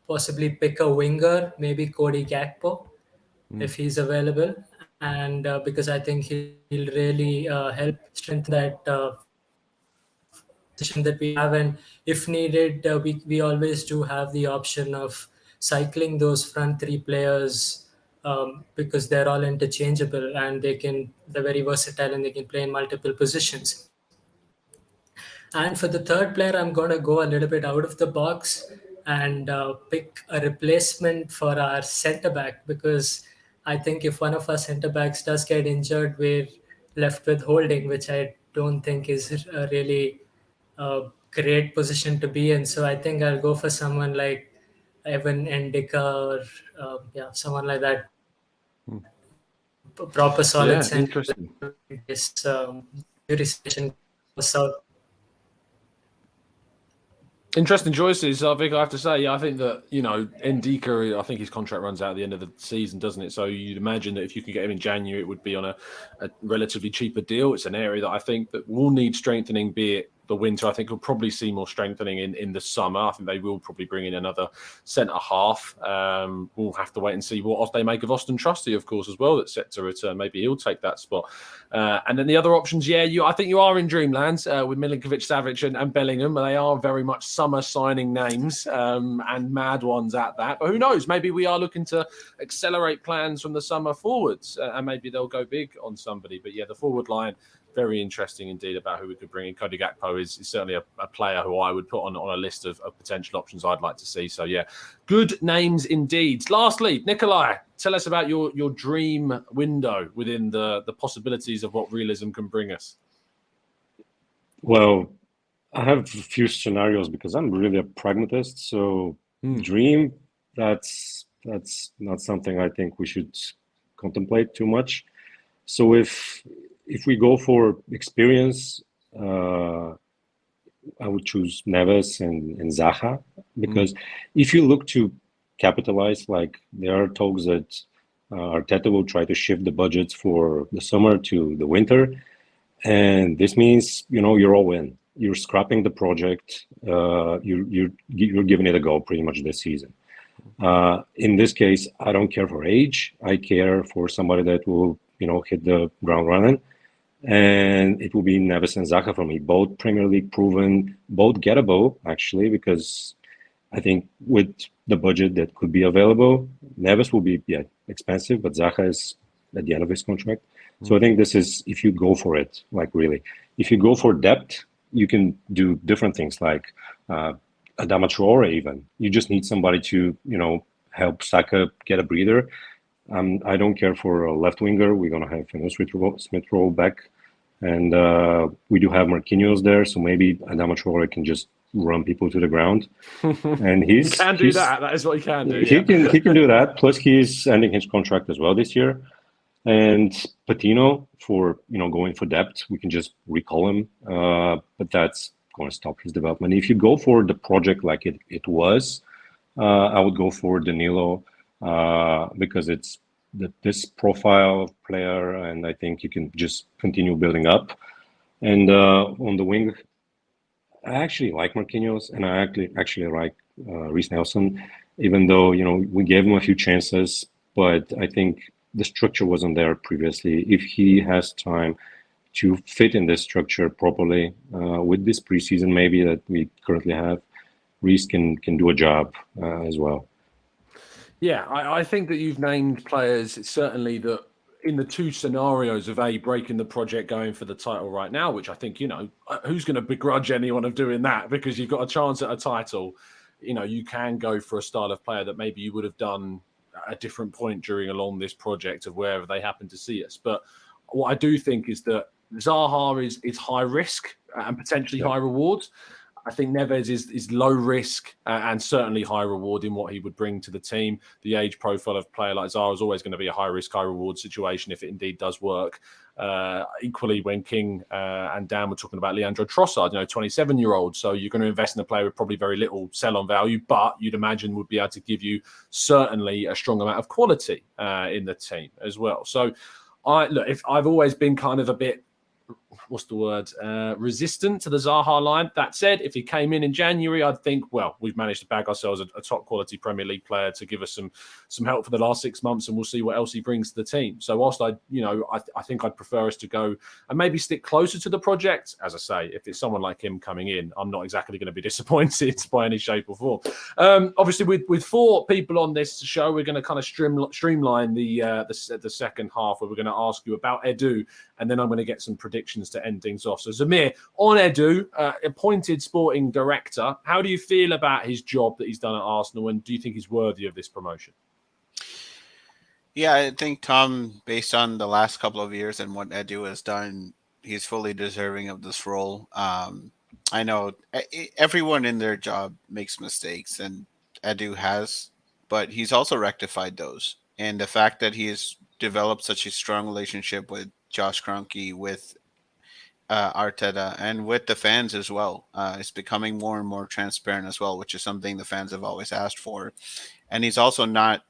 possibly pick a winger, maybe Cody Gakpo, if he's available. And because I think he'll really help strengthen that position that we have. And if needed, we always do have the option of cycling those front three players, because they're all interchangeable and they're very versatile and they can play in multiple positions. And for the third player, I'm going to go a little bit out of the box and pick a replacement for our centre back, because I think if one of our centre backs does get injured, we're left with Holding, which I don't think is a really great position to be in. So I think I'll go for someone like Evan Endika, or someone like that. Proper solid Yeah, centre. interesting. This injury situation goes out. Interesting choices, I think I have to say. I think that, Ndika, I think his contract runs out at the end of the season, doesn't it? So you'd imagine that if you can get him in January, it would be on a relatively cheaper deal. It's an area that I think that will need strengthening, be it the winter. I think we'll probably see more strengthening in the summer. I think they will probably bring in another centre half. We'll have to wait and see what they make of Austin Trusty, of course, as well, that's set to return. Maybe he'll take that spot. And then the other options, I think you are in dreamland with Milinkovic-Savic and Bellingham. They are very much summer signing names, and mad ones at that. But who knows? Maybe we are looking to accelerate plans from the summer forwards, and maybe they'll go big on somebody. But yeah, the forward line, very interesting indeed about who we could bring in. Cody Gakpo is certainly a player who I would put on a list of potential options I'd like to see. So yeah, good names indeed. Lastly, Nikolai, tell us about your dream window within the possibilities of what realism can bring us. Well, I have a few scenarios because I'm really a pragmatist. So dream, that's not something I think we should contemplate too much. So if we go for experience, I would choose Neves and Zaha, because if you look to capitalize, like there are talks that Arteta will try to shift the budgets for the summer to the winter, and this means you're all in. You're scrapping the project. You're giving it a go pretty much this season. In this case, I don't care for age. I care for somebody that will hit the ground running. And it will be Neves and Zaha for me. Both Premier League proven, both gettable, actually, because I think with the budget that could be available, Neves will be expensive, but Zaha is at the end of his contract. So I think this is, if you go for it, like really. If you go for depth, you can do different things like Adama Traore even. You just need somebody to, help Saka get a breather. I don't care for a left winger. We're going to have Smith-Rowe back. And we do have Marquinhos there. So maybe Adama Traore can just run people to the ground. And he can do that. That is what he can do. He can do that. Plus, he's ending his contract as well this year. And Patino, for going for depth, we can just recall him. But that's going to stop his development. If you go for the project like it was, I would go for Danilo. Because it's this profile of player, and I think you can just continue building up. And on the wing, I actually like Marquinhos, and I actually like Reece Nelson, even though we gave him a few chances, but I think the structure wasn't there previously. If he has time to fit in this structure properly with this preseason, maybe that we currently have, Reece can do a job as well. Yeah, I think that you've named players. It's certainly that in the two scenarios of breaking the project, going for the title right now, which I think, who's going to begrudge anyone of doing that, because you've got a chance at a title. You can go for a style of player that maybe you would have done at a different point along this project of wherever they happen to see us. But what I do think is that Zaha is high risk and potentially high reward. I think Neves is low risk and certainly high reward in what he would bring to the team. The age profile of a player like Zaha is always going to be a high risk, high reward situation if it indeed does work. Equally, when King and Dan were talking about Leandro Trossard, 27-year-old, so you're going to invest in a player with probably very little sell-on value, but you'd imagine would be able to give you certainly a strong amount of quality in the team as well. So, if I've always been kind of a bit, resistant to the Zaha line. That said, if he came in January, I'd think, well, we've managed to bag ourselves a top quality Premier League player to give us some help for the last 6 months, and we'll see what else he brings to the team. So whilst I think I'd prefer us to go and maybe stick closer to the project, as I say, if it's someone like him coming in, I'm not exactly going to be disappointed by any shape or form. Obviously, with 4 people on this show, we're going to kind of streamline the second half, where we're going to ask you about Edu, and then I'm going to get some predictions to end things off. So Zamir, on Edu, appointed sporting director, how do you feel about his job that he's done at Arsenal, and do you think he's worthy of this promotion? Yeah, I think Tom, based on the last couple of years and what Edu has done, he's fully deserving of this role. I know everyone in their job makes mistakes, and Edu has, but he's also rectified those. And the fact that he has developed such a strong relationship with Josh Kroenke, with Arteta, and with the fans as well, it's becoming more and more transparent as well, which is something the fans have always asked for. And he's also not.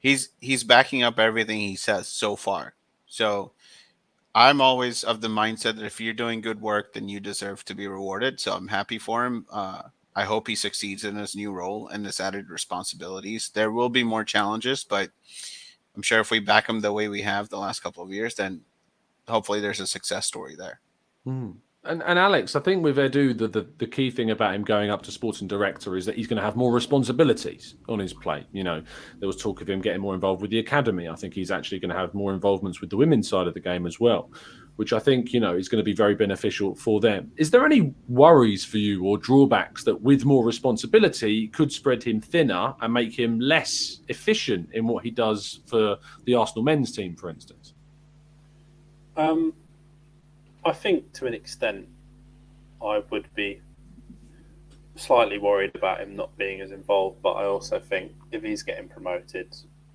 He's backing up everything he says so far. So I'm always of the mindset that if you're doing good work, then you deserve to be rewarded. So I'm happy for him. I hope he succeeds in his new role and his added responsibilities. There will be more challenges, but I'm sure if we back him the way we have the last couple of years, then hopefully there's a success story there. And Alex, I think with Edu, the key thing about him going up to sporting director is that he's going to have more responsibilities on his plate. There was talk of him getting more involved with the academy. I think he's actually going to have more involvements with the women's side of the game as well, which I think, is going to be very beneficial for them. Is there any worries for you or drawbacks that with more responsibility could spread him thinner and make him less efficient in what he does for the Arsenal men's team, for instance? I think to an extent I would be slightly worried about him not being as involved, but I also think if he's getting promoted,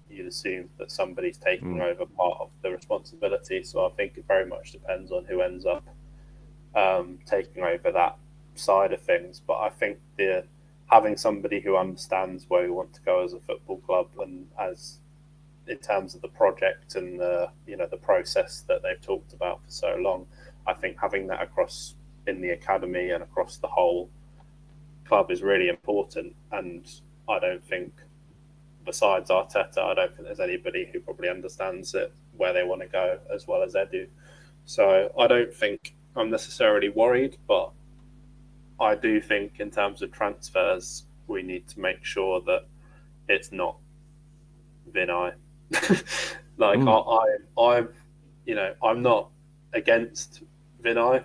you'd assume that somebody's taking over part of the responsibility. So I think it very much depends on who ends up taking over that side of things. But I think having somebody who understands where we want to go as a football club and as in terms of the project and the process that they've talked about for so long, I think having that across in the academy and across the whole club is really important. And I don't think, besides Arteta, I don't think there's anybody who probably understands it, where they want to go as well as Edu. So I don't think I'm necessarily worried, but I do think in terms of transfers, we need to make sure that it's not Vinay. I'm not against Vinay,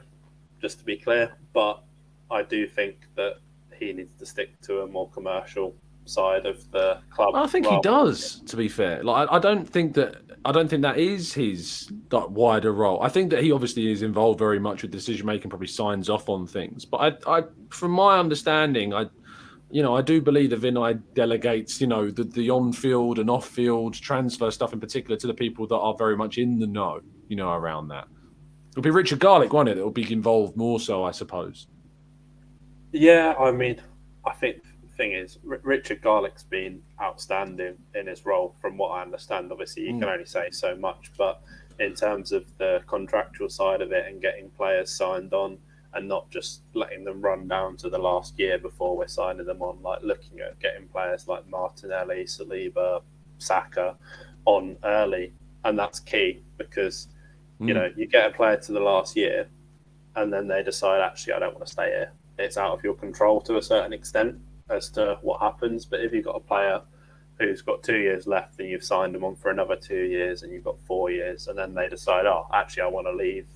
just to be clear, but I do think that he needs to stick to a more commercial side of the club. I think he does, to be fair. I don't think that is his wider role. I think that he obviously is involved very much with decision making, probably signs off on things. But I from my understanding, I do believe that Vinay delegates, the on-field and off-field transfer stuff in particular to the people that are very much in the know, around that. It'll be Richard Garlick, won't it? It'll be involved more so, I suppose. Yeah, I think the thing is, Richard Garlick's been outstanding in his role, from what I understand. Obviously, you can only say so much, but in terms of the contractual side of it and getting players signed on and not just letting them run down to the last year before we're signing them on, like looking at getting players like Martinelli, Saliba, Saka on early. And that's key because, you get a player to the last year and then they decide, actually, I don't want to stay here. It's out of your control to a certain extent as to what happens. But if you've got a player who's got 2 years left and you've signed them on for another 2 years and you've got 4 years and then they decide, actually, I want to leave,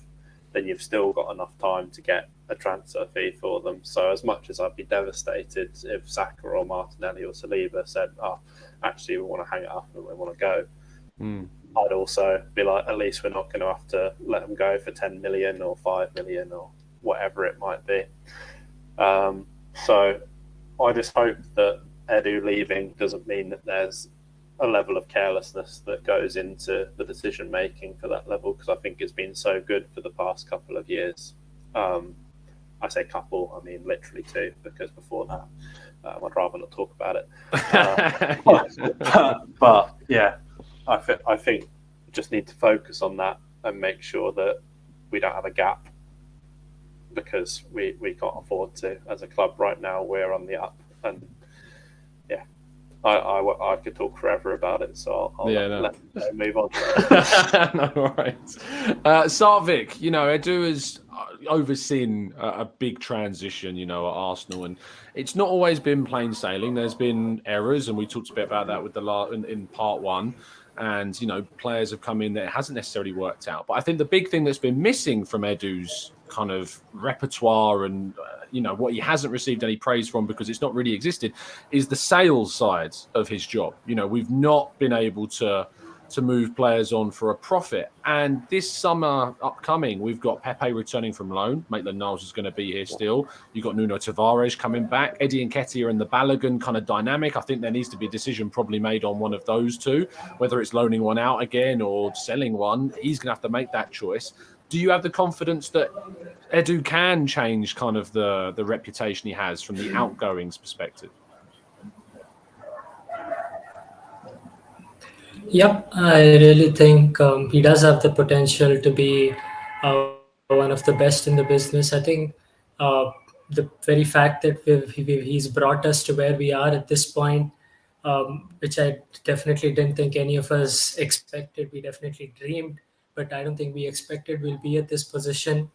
then you've still got enough time to get a transfer fee for them. So as much as I'd be devastated if Saka or Martinelli or Saliba said, actually, we want to hang it up and we want to go, I'd also be like, at least we're not going to have to let them go for 10 million or 5 million or whatever it might be. So I just hope that Edu leaving doesn't mean that there's a level of carelessness that goes into the decision making for that level, because I think it's been so good for the past couple of years. I say couple, I mean literally two, because before that, I'd rather not talk about it. But yeah, I think we just need to focus on that and make sure that we don't have a gap, because we can't afford to. As a club right now, we're on the up, and yeah, I could talk forever about it, so I'll let move on. No, right. Sarvik, Edu has overseen a big transition, at Arsenal, and it's not always been plain sailing. There's been errors, and we talked a bit about that with in part one. And players have come in that it hasn't necessarily worked out. But I think the big thing that's been missing from Edu's kind of repertoire and what he hasn't received any praise from, because it's not really existed, is the sales side of his job. We've not been able to move players on for a profit. And this summer upcoming, we've got Pepe returning from loan. Maitland-Niles is going to be here still. You've got Nuno Tavares coming back. Eddie Nketiah and the Balogun kind of dynamic. I think there needs to be a decision probably made on one of those two, whether it's loaning one out again or selling one. He's going to have to make that choice. Do you have the confidence that Edu can change kind of the reputation he has from the outgoings perspective? Yep, I really think he does have the potential to be one of the best in the business. I think the very fact that he's brought us to where we are at this point, which I definitely didn't think any of us expected. We definitely dreamed, but I don't think we expected we'll be at this position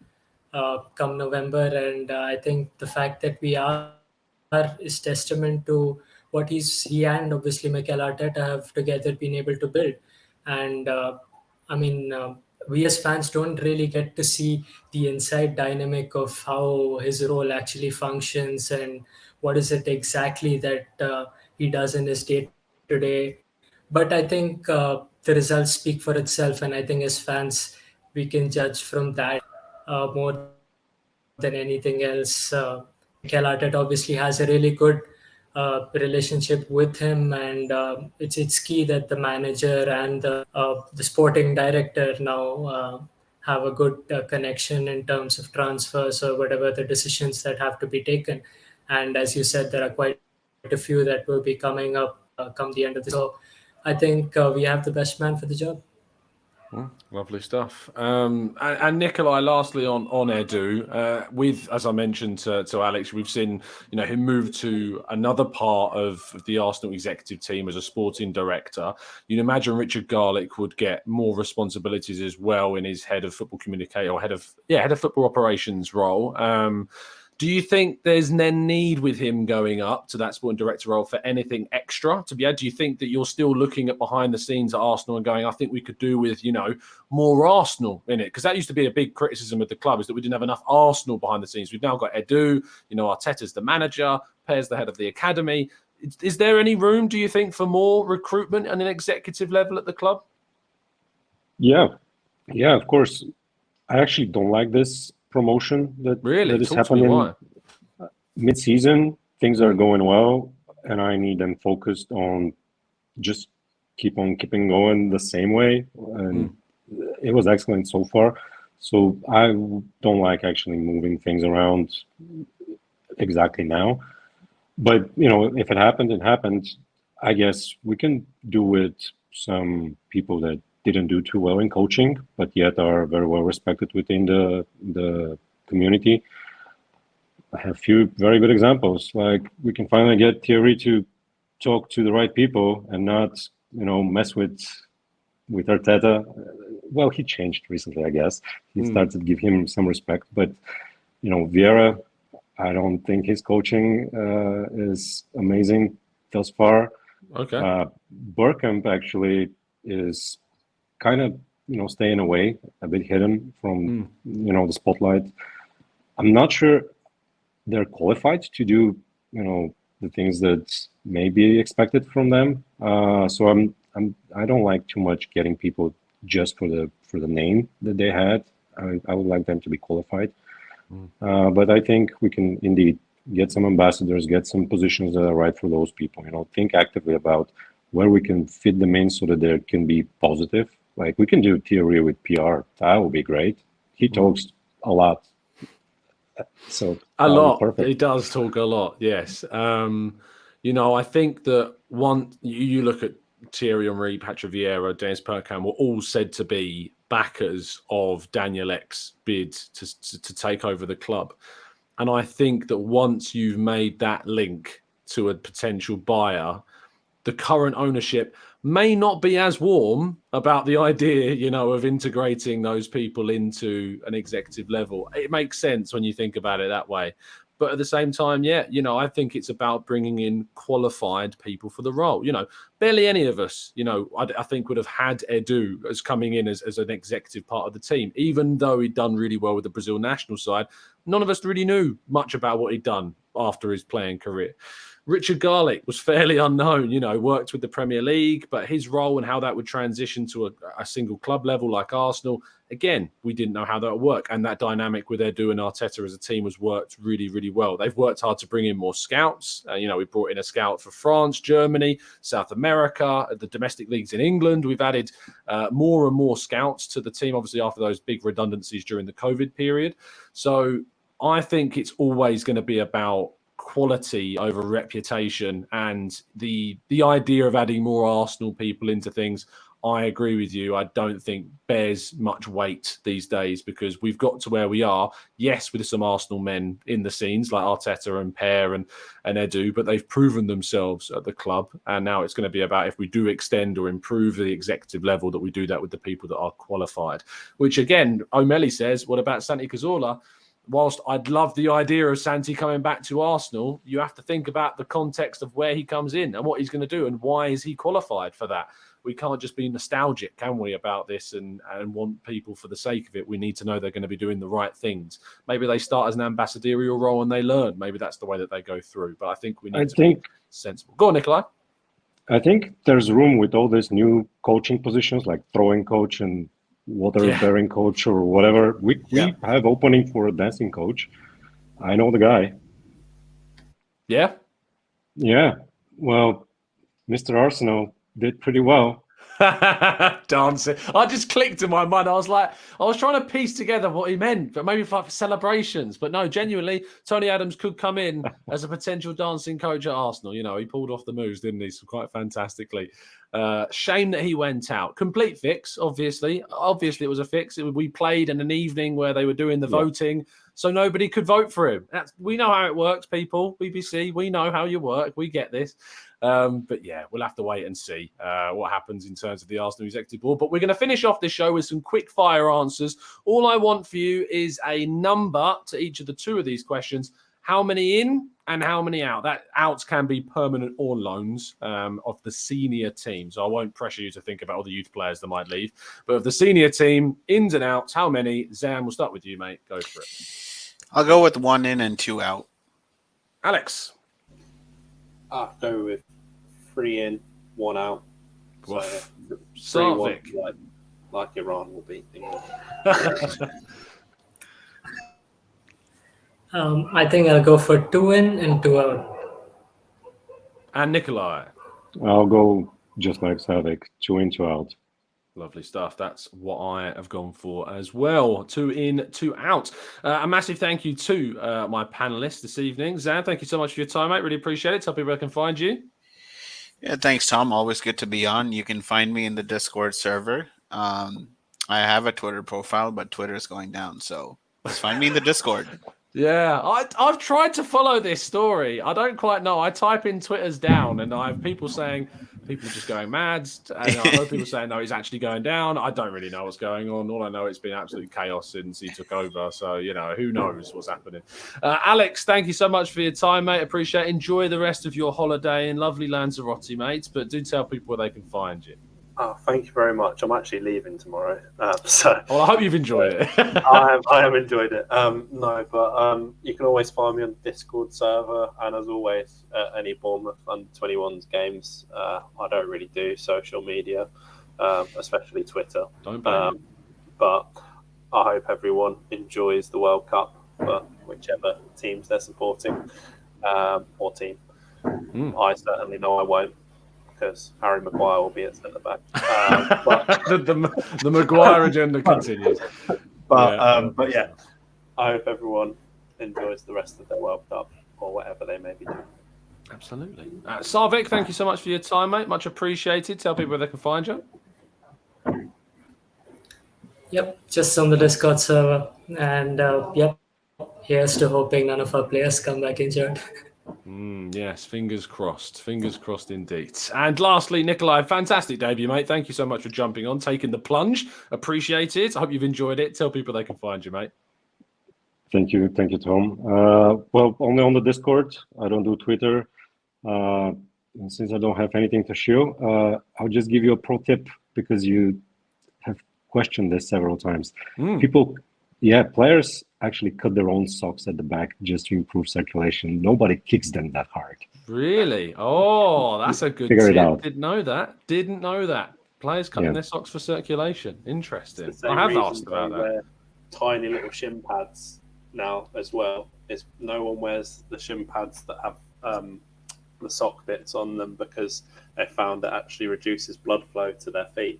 come November. And I think the fact that we are is testament to what he and obviously Mikel Arteta have together been able to build. And we as fans don't really get to see the inside dynamic of how his role actually functions and what is it exactly that he does in his day-to-day. But I think the results speak for itself, and I think as fans we can judge from that more than anything else. Mikel Arteta obviously has a really good relationship with him, and it's key that the manager and the sporting director now have a good connection in terms of transfers or whatever the decisions that have to be taken. And as you said, there are quite a few that will be coming up come the end of this. So I think we have the best man for the job. Lovely stuff. And Nikolai, lastly on Edu, with, as I mentioned to Alex, we've seen him move to another part of the Arsenal executive team as a sporting director. You'd imagine Richard Garlick would get more responsibilities as well in his head of football communication or head of football operations role. Do you think there's then need with him going up to that sporting director role for anything extra to be had? Do you think that you're still looking at behind the scenes at Arsenal and going, I think we could do with, more Arsenal in it? Because that used to be a big criticism of the club, is that we didn't have enough Arsenal behind the scenes. We've now got Edu, Arteta's the manager, Per's the head of the academy. Is there any room, do you think, for more recruitment at an executive level at the club? Yeah, of course. I actually don't like this promotion that is happening mid-season. Things are going well, and I need them focused on just keeping going the same way. And it was excellent so far. So I don't like actually moving things around exactly now. But if it happened, it happened. I guess we can do with some people that didn't do too well in coaching, but yet are very well respected within the community. I have a few very good examples. Like, we can finally get Thierry to talk to the right people and not, mess with Arteta. Well, he changed recently, I guess. He started to give him some respect. But, Vieira, I don't think his coaching is amazing thus far. Okay. Bergkamp actually is kind of, staying away, a bit hidden from, the spotlight. I'm not sure they're qualified to do, the things that may be expected from them. So I don't like too much getting people just for the name that they had. I would like them to be qualified. But I think we can indeed get some ambassadors, get some positions that are right for those people. Think actively about where we can fit them in so that there can be positive. Like we can do Thierry with PR. That would be great. He talks a lot. So a lot. Perfect. He does talk a lot. Yes. I think that one you look at Thierry Henry, Patrick Vieira, Dennis Bergkamp were all said to be backers of Daniel Ek's bid to take over the club. And I think that once you've made that link to a potential buyer, the current ownership may not be as warm about the idea, of integrating those people into an executive level. It makes sense when you think about it that way. But at the same time, I think it's about bringing in qualified people for the role. Barely any of us, I think would have had Edu as coming in as an executive part of the team, even though he'd done really well with the Brazil national side. None of us really knew much about what he'd done after his playing career. Richard Garlick was fairly unknown, worked with the Premier League, but his role and how that would transition to a single club level like Arsenal, again, we didn't know how that would work. And that dynamic with Edu and Arteta as a team has worked really, really well. They've worked hard to bring in more scouts. We brought in a scout for France, Germany, South America, the domestic leagues in England. We've added more and more scouts to the team, obviously after those big redundancies during the COVID period. So I think it's always going to be about quality over reputation, and the idea of adding more Arsenal people into things, I agree with you. I don't think bears much weight these days because we've got to where we are. Yes, with some Arsenal men in the scenes like Arteta and Per and Edu, but they've proven themselves at the club. And now it's going to be about if we do extend or improve the executive level, that we do that with the people that are qualified. Which again, O'Malley says, what about Santi Cazorla? Whilst I'd love the idea of Santi coming back to Arsenal, you have to think about the context of where he comes in and what he's going to do and why is he qualified for that. We can't just be nostalgic, can we, about this and want people for the sake of it. We need to know they're going to be doing the right things. Maybe they start as an ambassadorial role and they learn. Maybe that's the way that they go through. But I think we need to be sensible. Go on, Nikolai. I think there's room with all these new coaching positions like throwing coach and water-bearing coach or whatever. We have opening for a dancing coach. I know the guy. Yeah? Yeah. Well, Mr. Arsenal did pretty well. Dancing. I just clicked in my mind. I was trying to piece together what he meant, but maybe for celebrations. But no, genuinely, Tony Adams could come in as a potential dancing coach at Arsenal. He pulled off the moves, didn't he? So quite fantastically. Shame that he went out. Complete fix, obviously. Obviously, it was a fix. We played in an evening where they were doing the voting, so nobody could vote for him. We know how it works, people. BBC, we know how you work. We get this. But yeah, we'll have to wait and see what happens in terms of the Arsenal Executive Board. But we're going to finish off this show with some quick fire answers. All I want for you is a number to each of the two of these questions. How many in and how many out? That outs can be permanent or loans of the senior team. So I won't pressure you to think about all the youth players that might leave. But of the senior team, ins and outs, how many? Zam, we'll start with you, mate. Go for it. I'll go with 1 in and 2 out. Alex? I'll go with 3 in, 1 out. So, 3-1, like Iran will beat England. I think I'll go for 2 in and 2 out. And Nikolai? I'll go just like Savic, 2 in, 2 out. Lovely stuff. That's what I have gone for as well. 2 in, 2 out. A massive thank you to my panelists this evening. Zan, thank you so much for your time, mate. Really appreciate it. Tell people where they can find you. Yeah, thanks, Tom. Always good to be on. You can find me in the Discord server. I have a Twitter profile, but Twitter is going down. So just find me in the Discord. Yeah, I've tried to follow this story. I don't quite know. I type in Twitter's down and I have people saying people are just going mad. And I heard people saying, no, he's actually going down. I don't really know what's going on. All I know, it's been absolute chaos since he took over. So, who knows what's happening. Alex, thank you so much for your time, mate. Appreciate it. Enjoy the rest of your holiday in lovely Lanzarote, mate. But do tell people where they can find you. Oh, thank you very much. I'm actually leaving tomorrow. Well, I hope you've enjoyed it. I have enjoyed it. You can always find me on the Discord server. And as always, any Bournemouth under-21s games, I don't really do social media, especially Twitter. Don't blame me. But I hope everyone enjoys the World Cup for whichever teams they're supporting. or team. I certainly know I won't, because Harry Maguire will be at centre back. But the Maguire agenda continues. But yeah, I hope everyone enjoys the rest of their World Cup or whatever they may be doing. Absolutely. Sarvik, thank you so much for your time, mate. Much appreciated. Tell people where they can find you. Yep, just on the Discord server. And yep, here's to hoping none of our players come back injured. Yes, fingers crossed. Fingers crossed indeed. And lastly, Nikolai, fantastic debut, mate. Thank you so much for jumping on, taking the plunge. Appreciate it. I hope you've enjoyed it. Tell people they can find you, mate. Thank you, Tom. Well, only on the Discord. I don't do Twitter. And since I don't have anything to show, I'll just give you a pro tip, because you have questioned this several times. Players actually cut their own socks at the back just to improve circulation. Nobody kicks them that hard. Really? Oh, that's a good Figure tip. it out. Didn't know that. Players cutting their socks for circulation. Interesting. I have asked about that. Wear tiny little shin pads now as well. Is no one wears the shin pads that have the sock bits on them, because they found it actually reduces blood flow to their feet.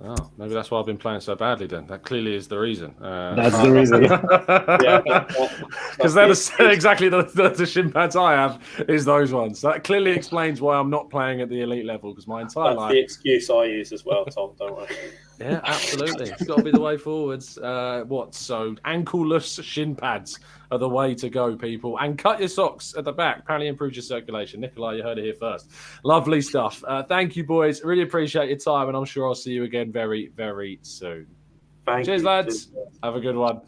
Oh, maybe that's why I've been playing so badly then. That clearly is the reason. That's the reason. Because they're exactly the shin pads I have is those ones. That clearly explains why I'm not playing at the elite level, because my entire life... That's the excuse I use as well, Tom, don't worry. Yeah, absolutely. It's got to be the way forwards. So ankle-less shin pads are the way to go, people. And cut your socks at the back. Apparently improves your circulation. Nikolai, you heard it here first. Lovely stuff. Thank you, boys. Really appreciate your time, and I'm sure I'll see you again very, very soon. Cheers, lads. Have a good one.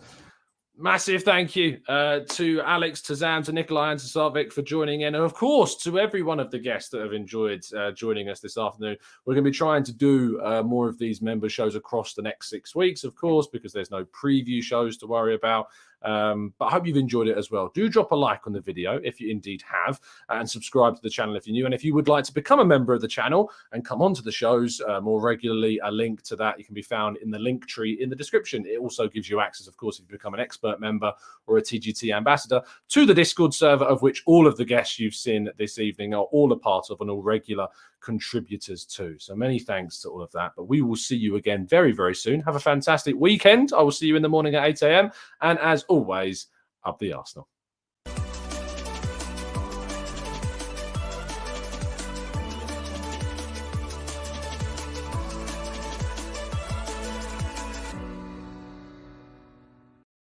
Massive thank you to Alex, to Zam, to Nikolai, and to Sarvik for joining in. And of course, to every one of the guests that have enjoyed joining us this afternoon. We're going to be trying to do more of these member shows across the next 6 weeks, of course, because there's no preview shows to worry about. But I hope you've enjoyed it as well. Do drop a like on the video if you indeed have, and subscribe to the channel if you're new. And if you would like to become a member of the channel and come onto the shows more regularly, a link to that you can be found in the link tree in the description. It also gives you access, of course, if you become an expert member or a TGT ambassador, to the Discord server, of which all of the guests you've seen this evening are all a part of and all regular contributors too. So many thanks to all of that. But we will see you again very, very soon. Have a fantastic weekend. I will see you in the morning at 8 a.m. And as always, up the Arsenal.